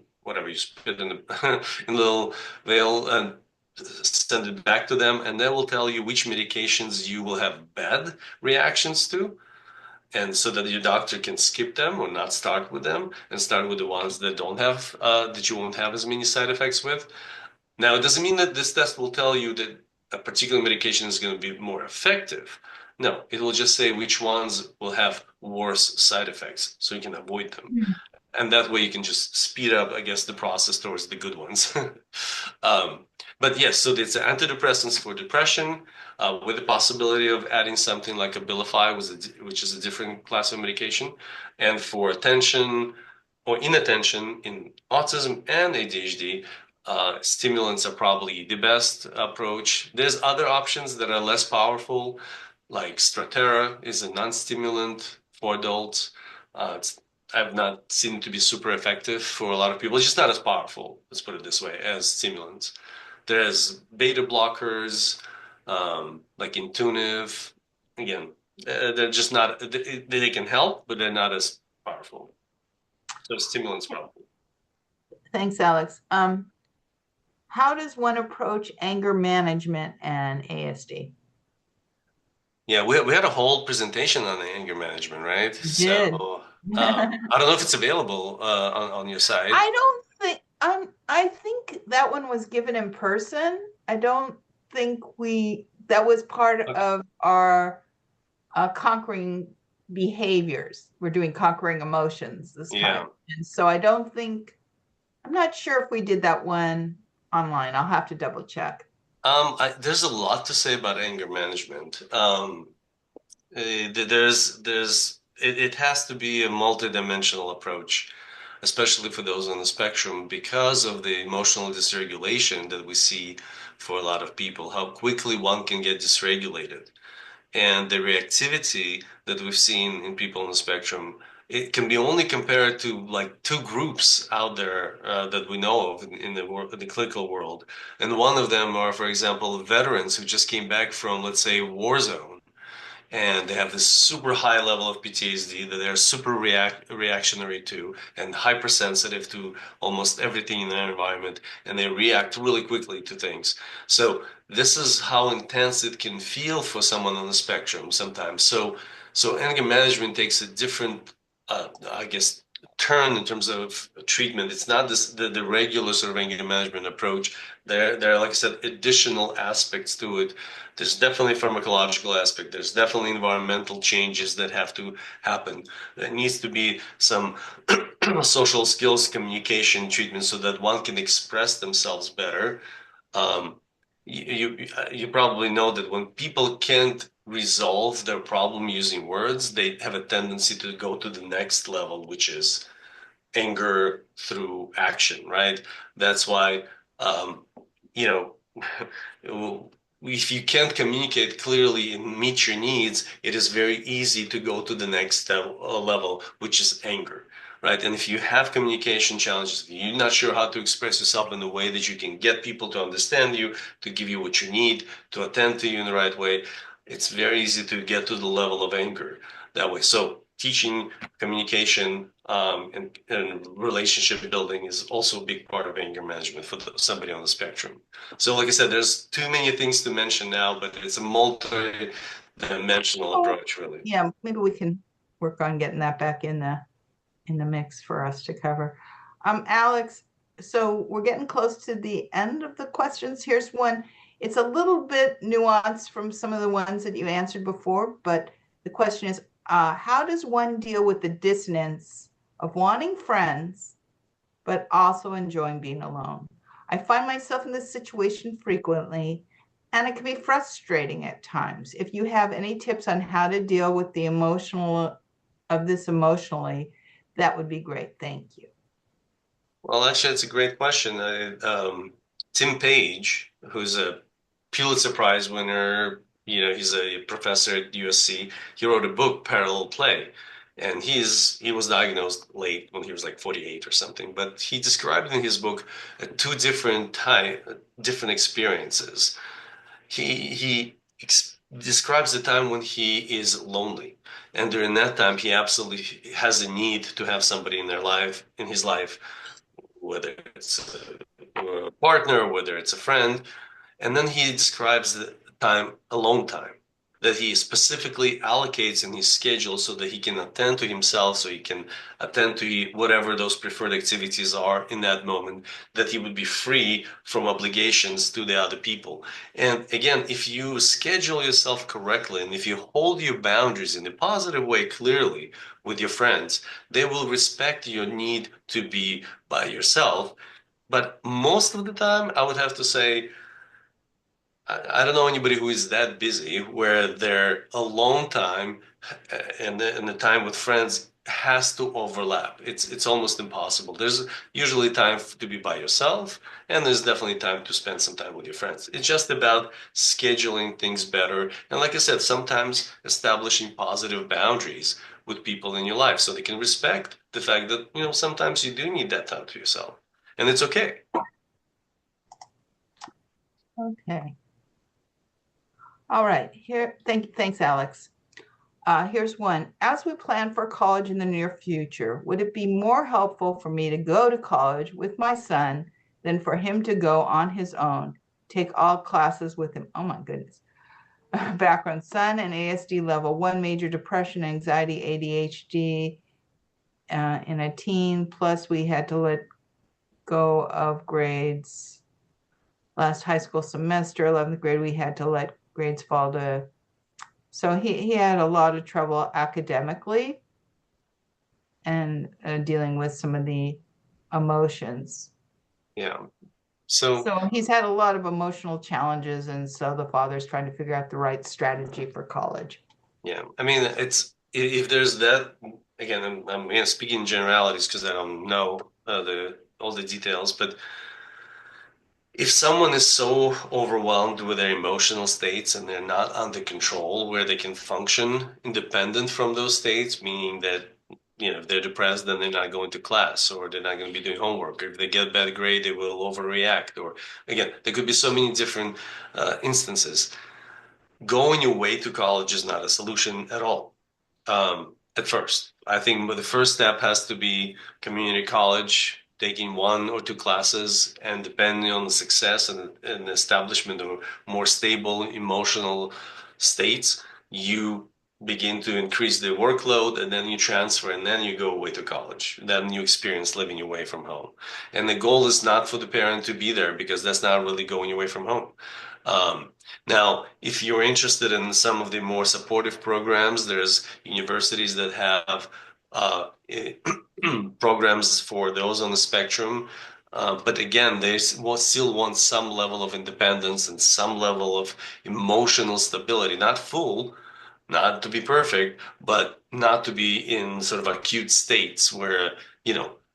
spit in the in a little vial and send it back to them, and they will tell you which medications you will have bad reactions to. And so that your doctor can skip them or not start with them and start with the ones that don't have that you won't have as many side effects with. Now, it doesn't mean that this test will tell you that a particular medication is going to be more effective. No, it will just say which ones will have worse side effects so you can avoid them. And that way you can just speed up, I guess, the process towards the good ones. Um, but yes, so it's antidepressants for depression, with the possibility of adding something like Abilify, which is a different class of medication, and for attention or inattention in autism and ADHD, stimulants are probably the best approach. There's other options that are less powerful, like Strattera is a non-stimulant for adults. It's I've not seen to be super effective for a lot of people. It's just not as powerful, let's put it this way, as stimulants. There's beta blockers, like Intuniv. Again, they're just not, they can help, but they're not as powerful. So stimulants probably. Thanks, Alex. How does one approach anger management and ASD? Yeah, we had a whole presentation on anger management, right? You did. So I don't know if it's available on your side. I don't think I think that one was given in person. I don't think that was part Okay. of our conquering behaviors. We're doing conquering emotions this time. Yeah. And so I'm not sure if we did that one online. I'll have to double check. There's a lot to say about anger management. It has to be a multidimensional approach, especially for those on the spectrum, because of the emotional dysregulation that we see for a lot of people, how quickly one can get dysregulated. And the reactivity that we've seen in people on the spectrum, it can be only compared to like two groups out there that we know of in the clinical world. And one of them are, for example, veterans who just came back from, let's say, a war zone, and they have this super high level of PTSD that they're super reactionary to and hypersensitive to almost everything in their environment, and they react really quickly to things. So this is how intense it can feel for someone on the spectrum sometimes. So anger management takes a different, I guess, turn in terms of treatment. It's not the regular sort of anger management approach. There are, like I said, additional aspects to it. There's definitely pharmacological aspect. There's definitely environmental changes that have to happen. There needs to be some social skills communication treatment so that one can express themselves better. Um, you probably know that when people can't resolve their problem using words, they have a tendency to go to the next level, which is anger through action, right? That's why, um, you know, if you can't communicate clearly and meet your needs, it is very easy to go to the next level, which is anger, right? And if you have communication challenges, if you're not sure how to express yourself in a way that you can get people to understand you, to give you what you need, to attend to you in the right way, it's very easy to get to the level of anger that way. So teaching communication and relationship building is also a big part of anger management for somebody on the spectrum. So, like I said, there's too many things to mention now, but it's a multi-dimensional Oh, approach, really. yeah, maybe we can work on getting that back in the mix for us to cover. Alex, so we're getting close to the end of the questions. Here's one. It's a little bit nuanced from some of the ones that you answered before, but the question is, how does one deal with the dissonance of wanting friends, but also enjoying being alone? I find myself in this situation frequently, and it can be frustrating at times. If you have any tips on how to deal with the emotional of this emotionally, that would be great. Thank you. Well, actually, it's a great question. Tim Page, who's a Pulitzer Prize winner, he's a professor at USC. He wrote a book, Parallel Play, and he was diagnosed late when he was like 48 or something. But he described in his book two different experiences. He describes the time when he is lonely, and during that time, he absolutely has a need to have somebody in his life, whether it's a partner, whether it's a friend. And then he describes the time, alone time, that he specifically allocates in his schedule so that he can attend to himself, so he can attend to whatever those preferred activities are in that moment, that he would be free from obligations to the other people. And again, if you schedule yourself correctly and if you hold your boundaries in a positive way clearly with your friends, they will respect your need to be by yourself. But most of the time, I would have to say, I don't know anybody who is that busy where their alone time and the time with friends has to overlap. It's almost impossible. There's usually time to be by yourself, and there's definitely time to spend some time with your friends. It's just about scheduling things better. And like I said, sometimes establishing positive boundaries with people in your life so they can respect the fact that, sometimes you do need that time to yourself. And it's okay. Okay. All right. Thanks, Alex. Here's one. As we plan for college in the near future, would it be more helpful for me to go to college with my son than for him to go on his own, take all classes with him? Oh my goodness. Background: son and ASD level 1, major depression, anxiety, ADHD in a teen. Plus, we had to let go of grades last high school semester, 11th grade. We had to let grades fall to. So he had a lot of trouble academically and dealing with some of the emotions. Yeah. So So he's had a lot of emotional challenges, and so the father's trying to figure out the right strategy for college. yeah, I mean, if there's that, again, I'm speaking in generalities because I don't know the all the details, but if someone is so overwhelmed with their emotional states and they're not under control where they can function independent from those states, meaning that, if they're depressed, then they're not going to class or they're not going to be doing homework. Or if they get a bad grade, they will overreact. Or again, there could be so many different instances. Going away to college is not a solution at all. At first, I think the first step has to be community college, taking one or two classes, and depending on the success and establishment of more stable emotional states, you begin to increase the workload, and then you transfer, and then you go away to college. Then you experience living away from home. And the goal is not for the parent to be there because that's not really going away from home. Um, Now, if you're interested in some of the more supportive programs, there's universities that have programs for those on the spectrum. But again, will still want some level of independence and some level of emotional stability, not full, not to be perfect, but not to be in sort of acute states where,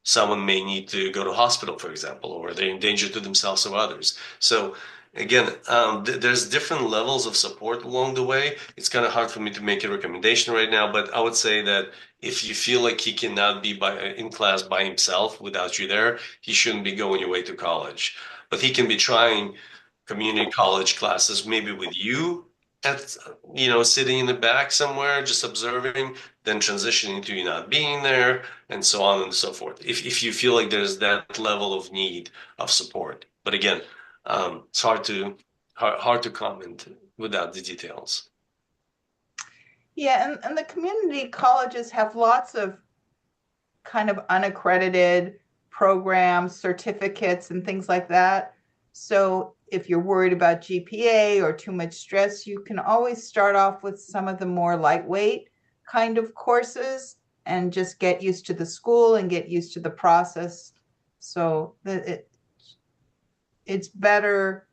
someone may need to go to hospital, for example, or they're in danger to themselves or others. So again, there's different levels of support along the way. It's kind of hard for me to make a recommendation right now, but I would say that if you feel like he cannot be in class by himself without you there, he shouldn't be going away to college. But he can be trying community college classes, maybe with you at, sitting in the back somewhere, just observing, then transitioning to you not being there, and so on and so forth. If you feel like there's that level of need of support. But again, it's hard to comment without the details. Yeah, and the community colleges have lots of kind of unaccredited programs, certificates, and things like that. So if you're worried about GPA or too much stress, you can always start off with some of the more lightweight kind of courses and just get used to the school and get used to the process. So it's better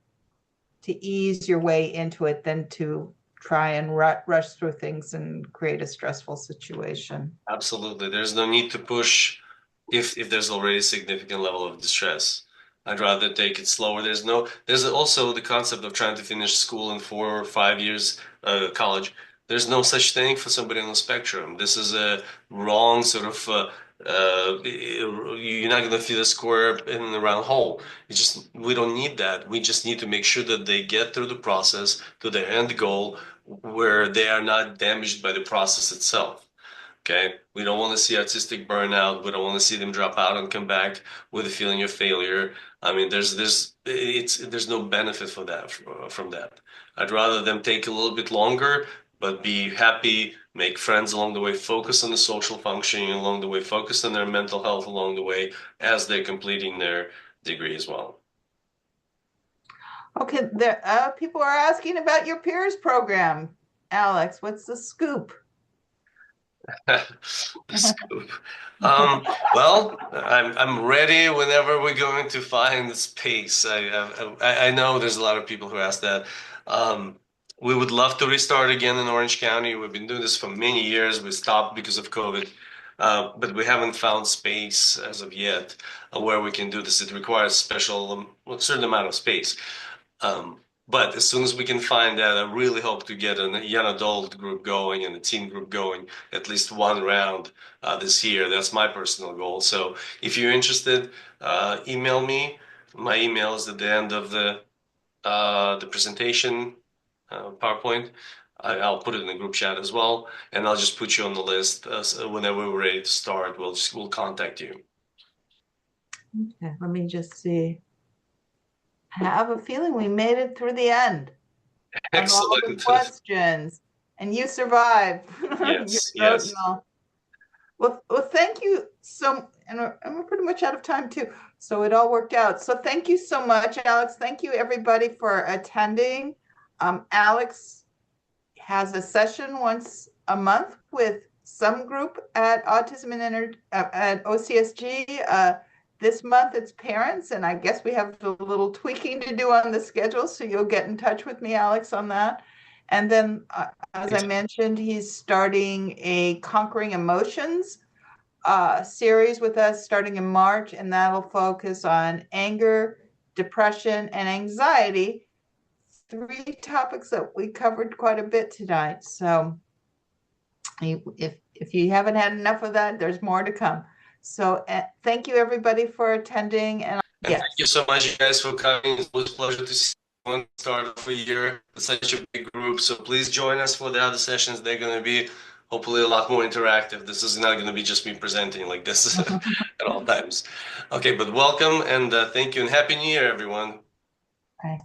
to ease your way into it than to try and rush through things and create a stressful situation. Absolutely. There's no need to push if there's already a significant level of distress. I'd rather take it slower. There's also the concept of trying to finish school in 4 or 5 years, college. There's no such thing for somebody on the spectrum. This is a wrong sort of, you're not going to fit a square in the round hole. We don't need that. We just need to make sure that they get through the process to their end goal where they are not damaged by the process itself. Okay, we don't want to see artistic burnout. We don't want to see them drop out and come back with a feeling of failure. I mean, there's no benefit for that from that. I'd rather them take a little bit longer, but be happy, make friends along the way, focus on the social functioning along the way, focus on their mental health along the way as they're completing their degree as well. Okay, there people are asking about your peers program. Alex, what's the scoop? The scoop. Well, I'm ready whenever we're going to find the space. I know there's a lot of people who ask that. Um, we would love to restart again in Orange County. We've been doing this for many years. We stopped because of COVID, but we haven't found space as of yet where we can do this. It requires special, a certain amount of space. Um, but as soon as we can find that, I really hope to get a young adult group going and a teen group going at least one round this year. That's my personal goal. So if you're interested, email me. My email is at the end of the presentation PowerPoint. I'll put it in the group chat as well, and I'll just put you on the list. So whenever we're ready to start, we'll contact you. Okay, let me just see. I have a feeling we made it through the end of all the Excellent. questions, and you survived. You Yes, wrote and yes. all. Well, thank you so, and we're pretty much out of time too, so it all worked out. So thank you so much, Alex. Thank you everybody for attending. Alex has a session once a month with some group at Autism and at OCSG. This month it's parents, and I guess we have a little tweaking to do on the schedule, so you'll get in touch with me, Alex, on that. And then, as I mentioned, he's starting a Conquering Emotions series with us starting in March, and that'll focus on anger, depression, and anxiety. 3 topics that we covered quite a bit tonight. So if you haven't had enough of that, there's more to come. So thank you everybody for attending. And And yes. thank you so much, guys, for coming. It was a pleasure to see one start of a year with such a big group. So please join us for the other sessions. They're going to be hopefully a lot more interactive. This is not going to be just me presenting like this at all times. Okay, but welcome and thank you and Happy New Year, everyone. Bye.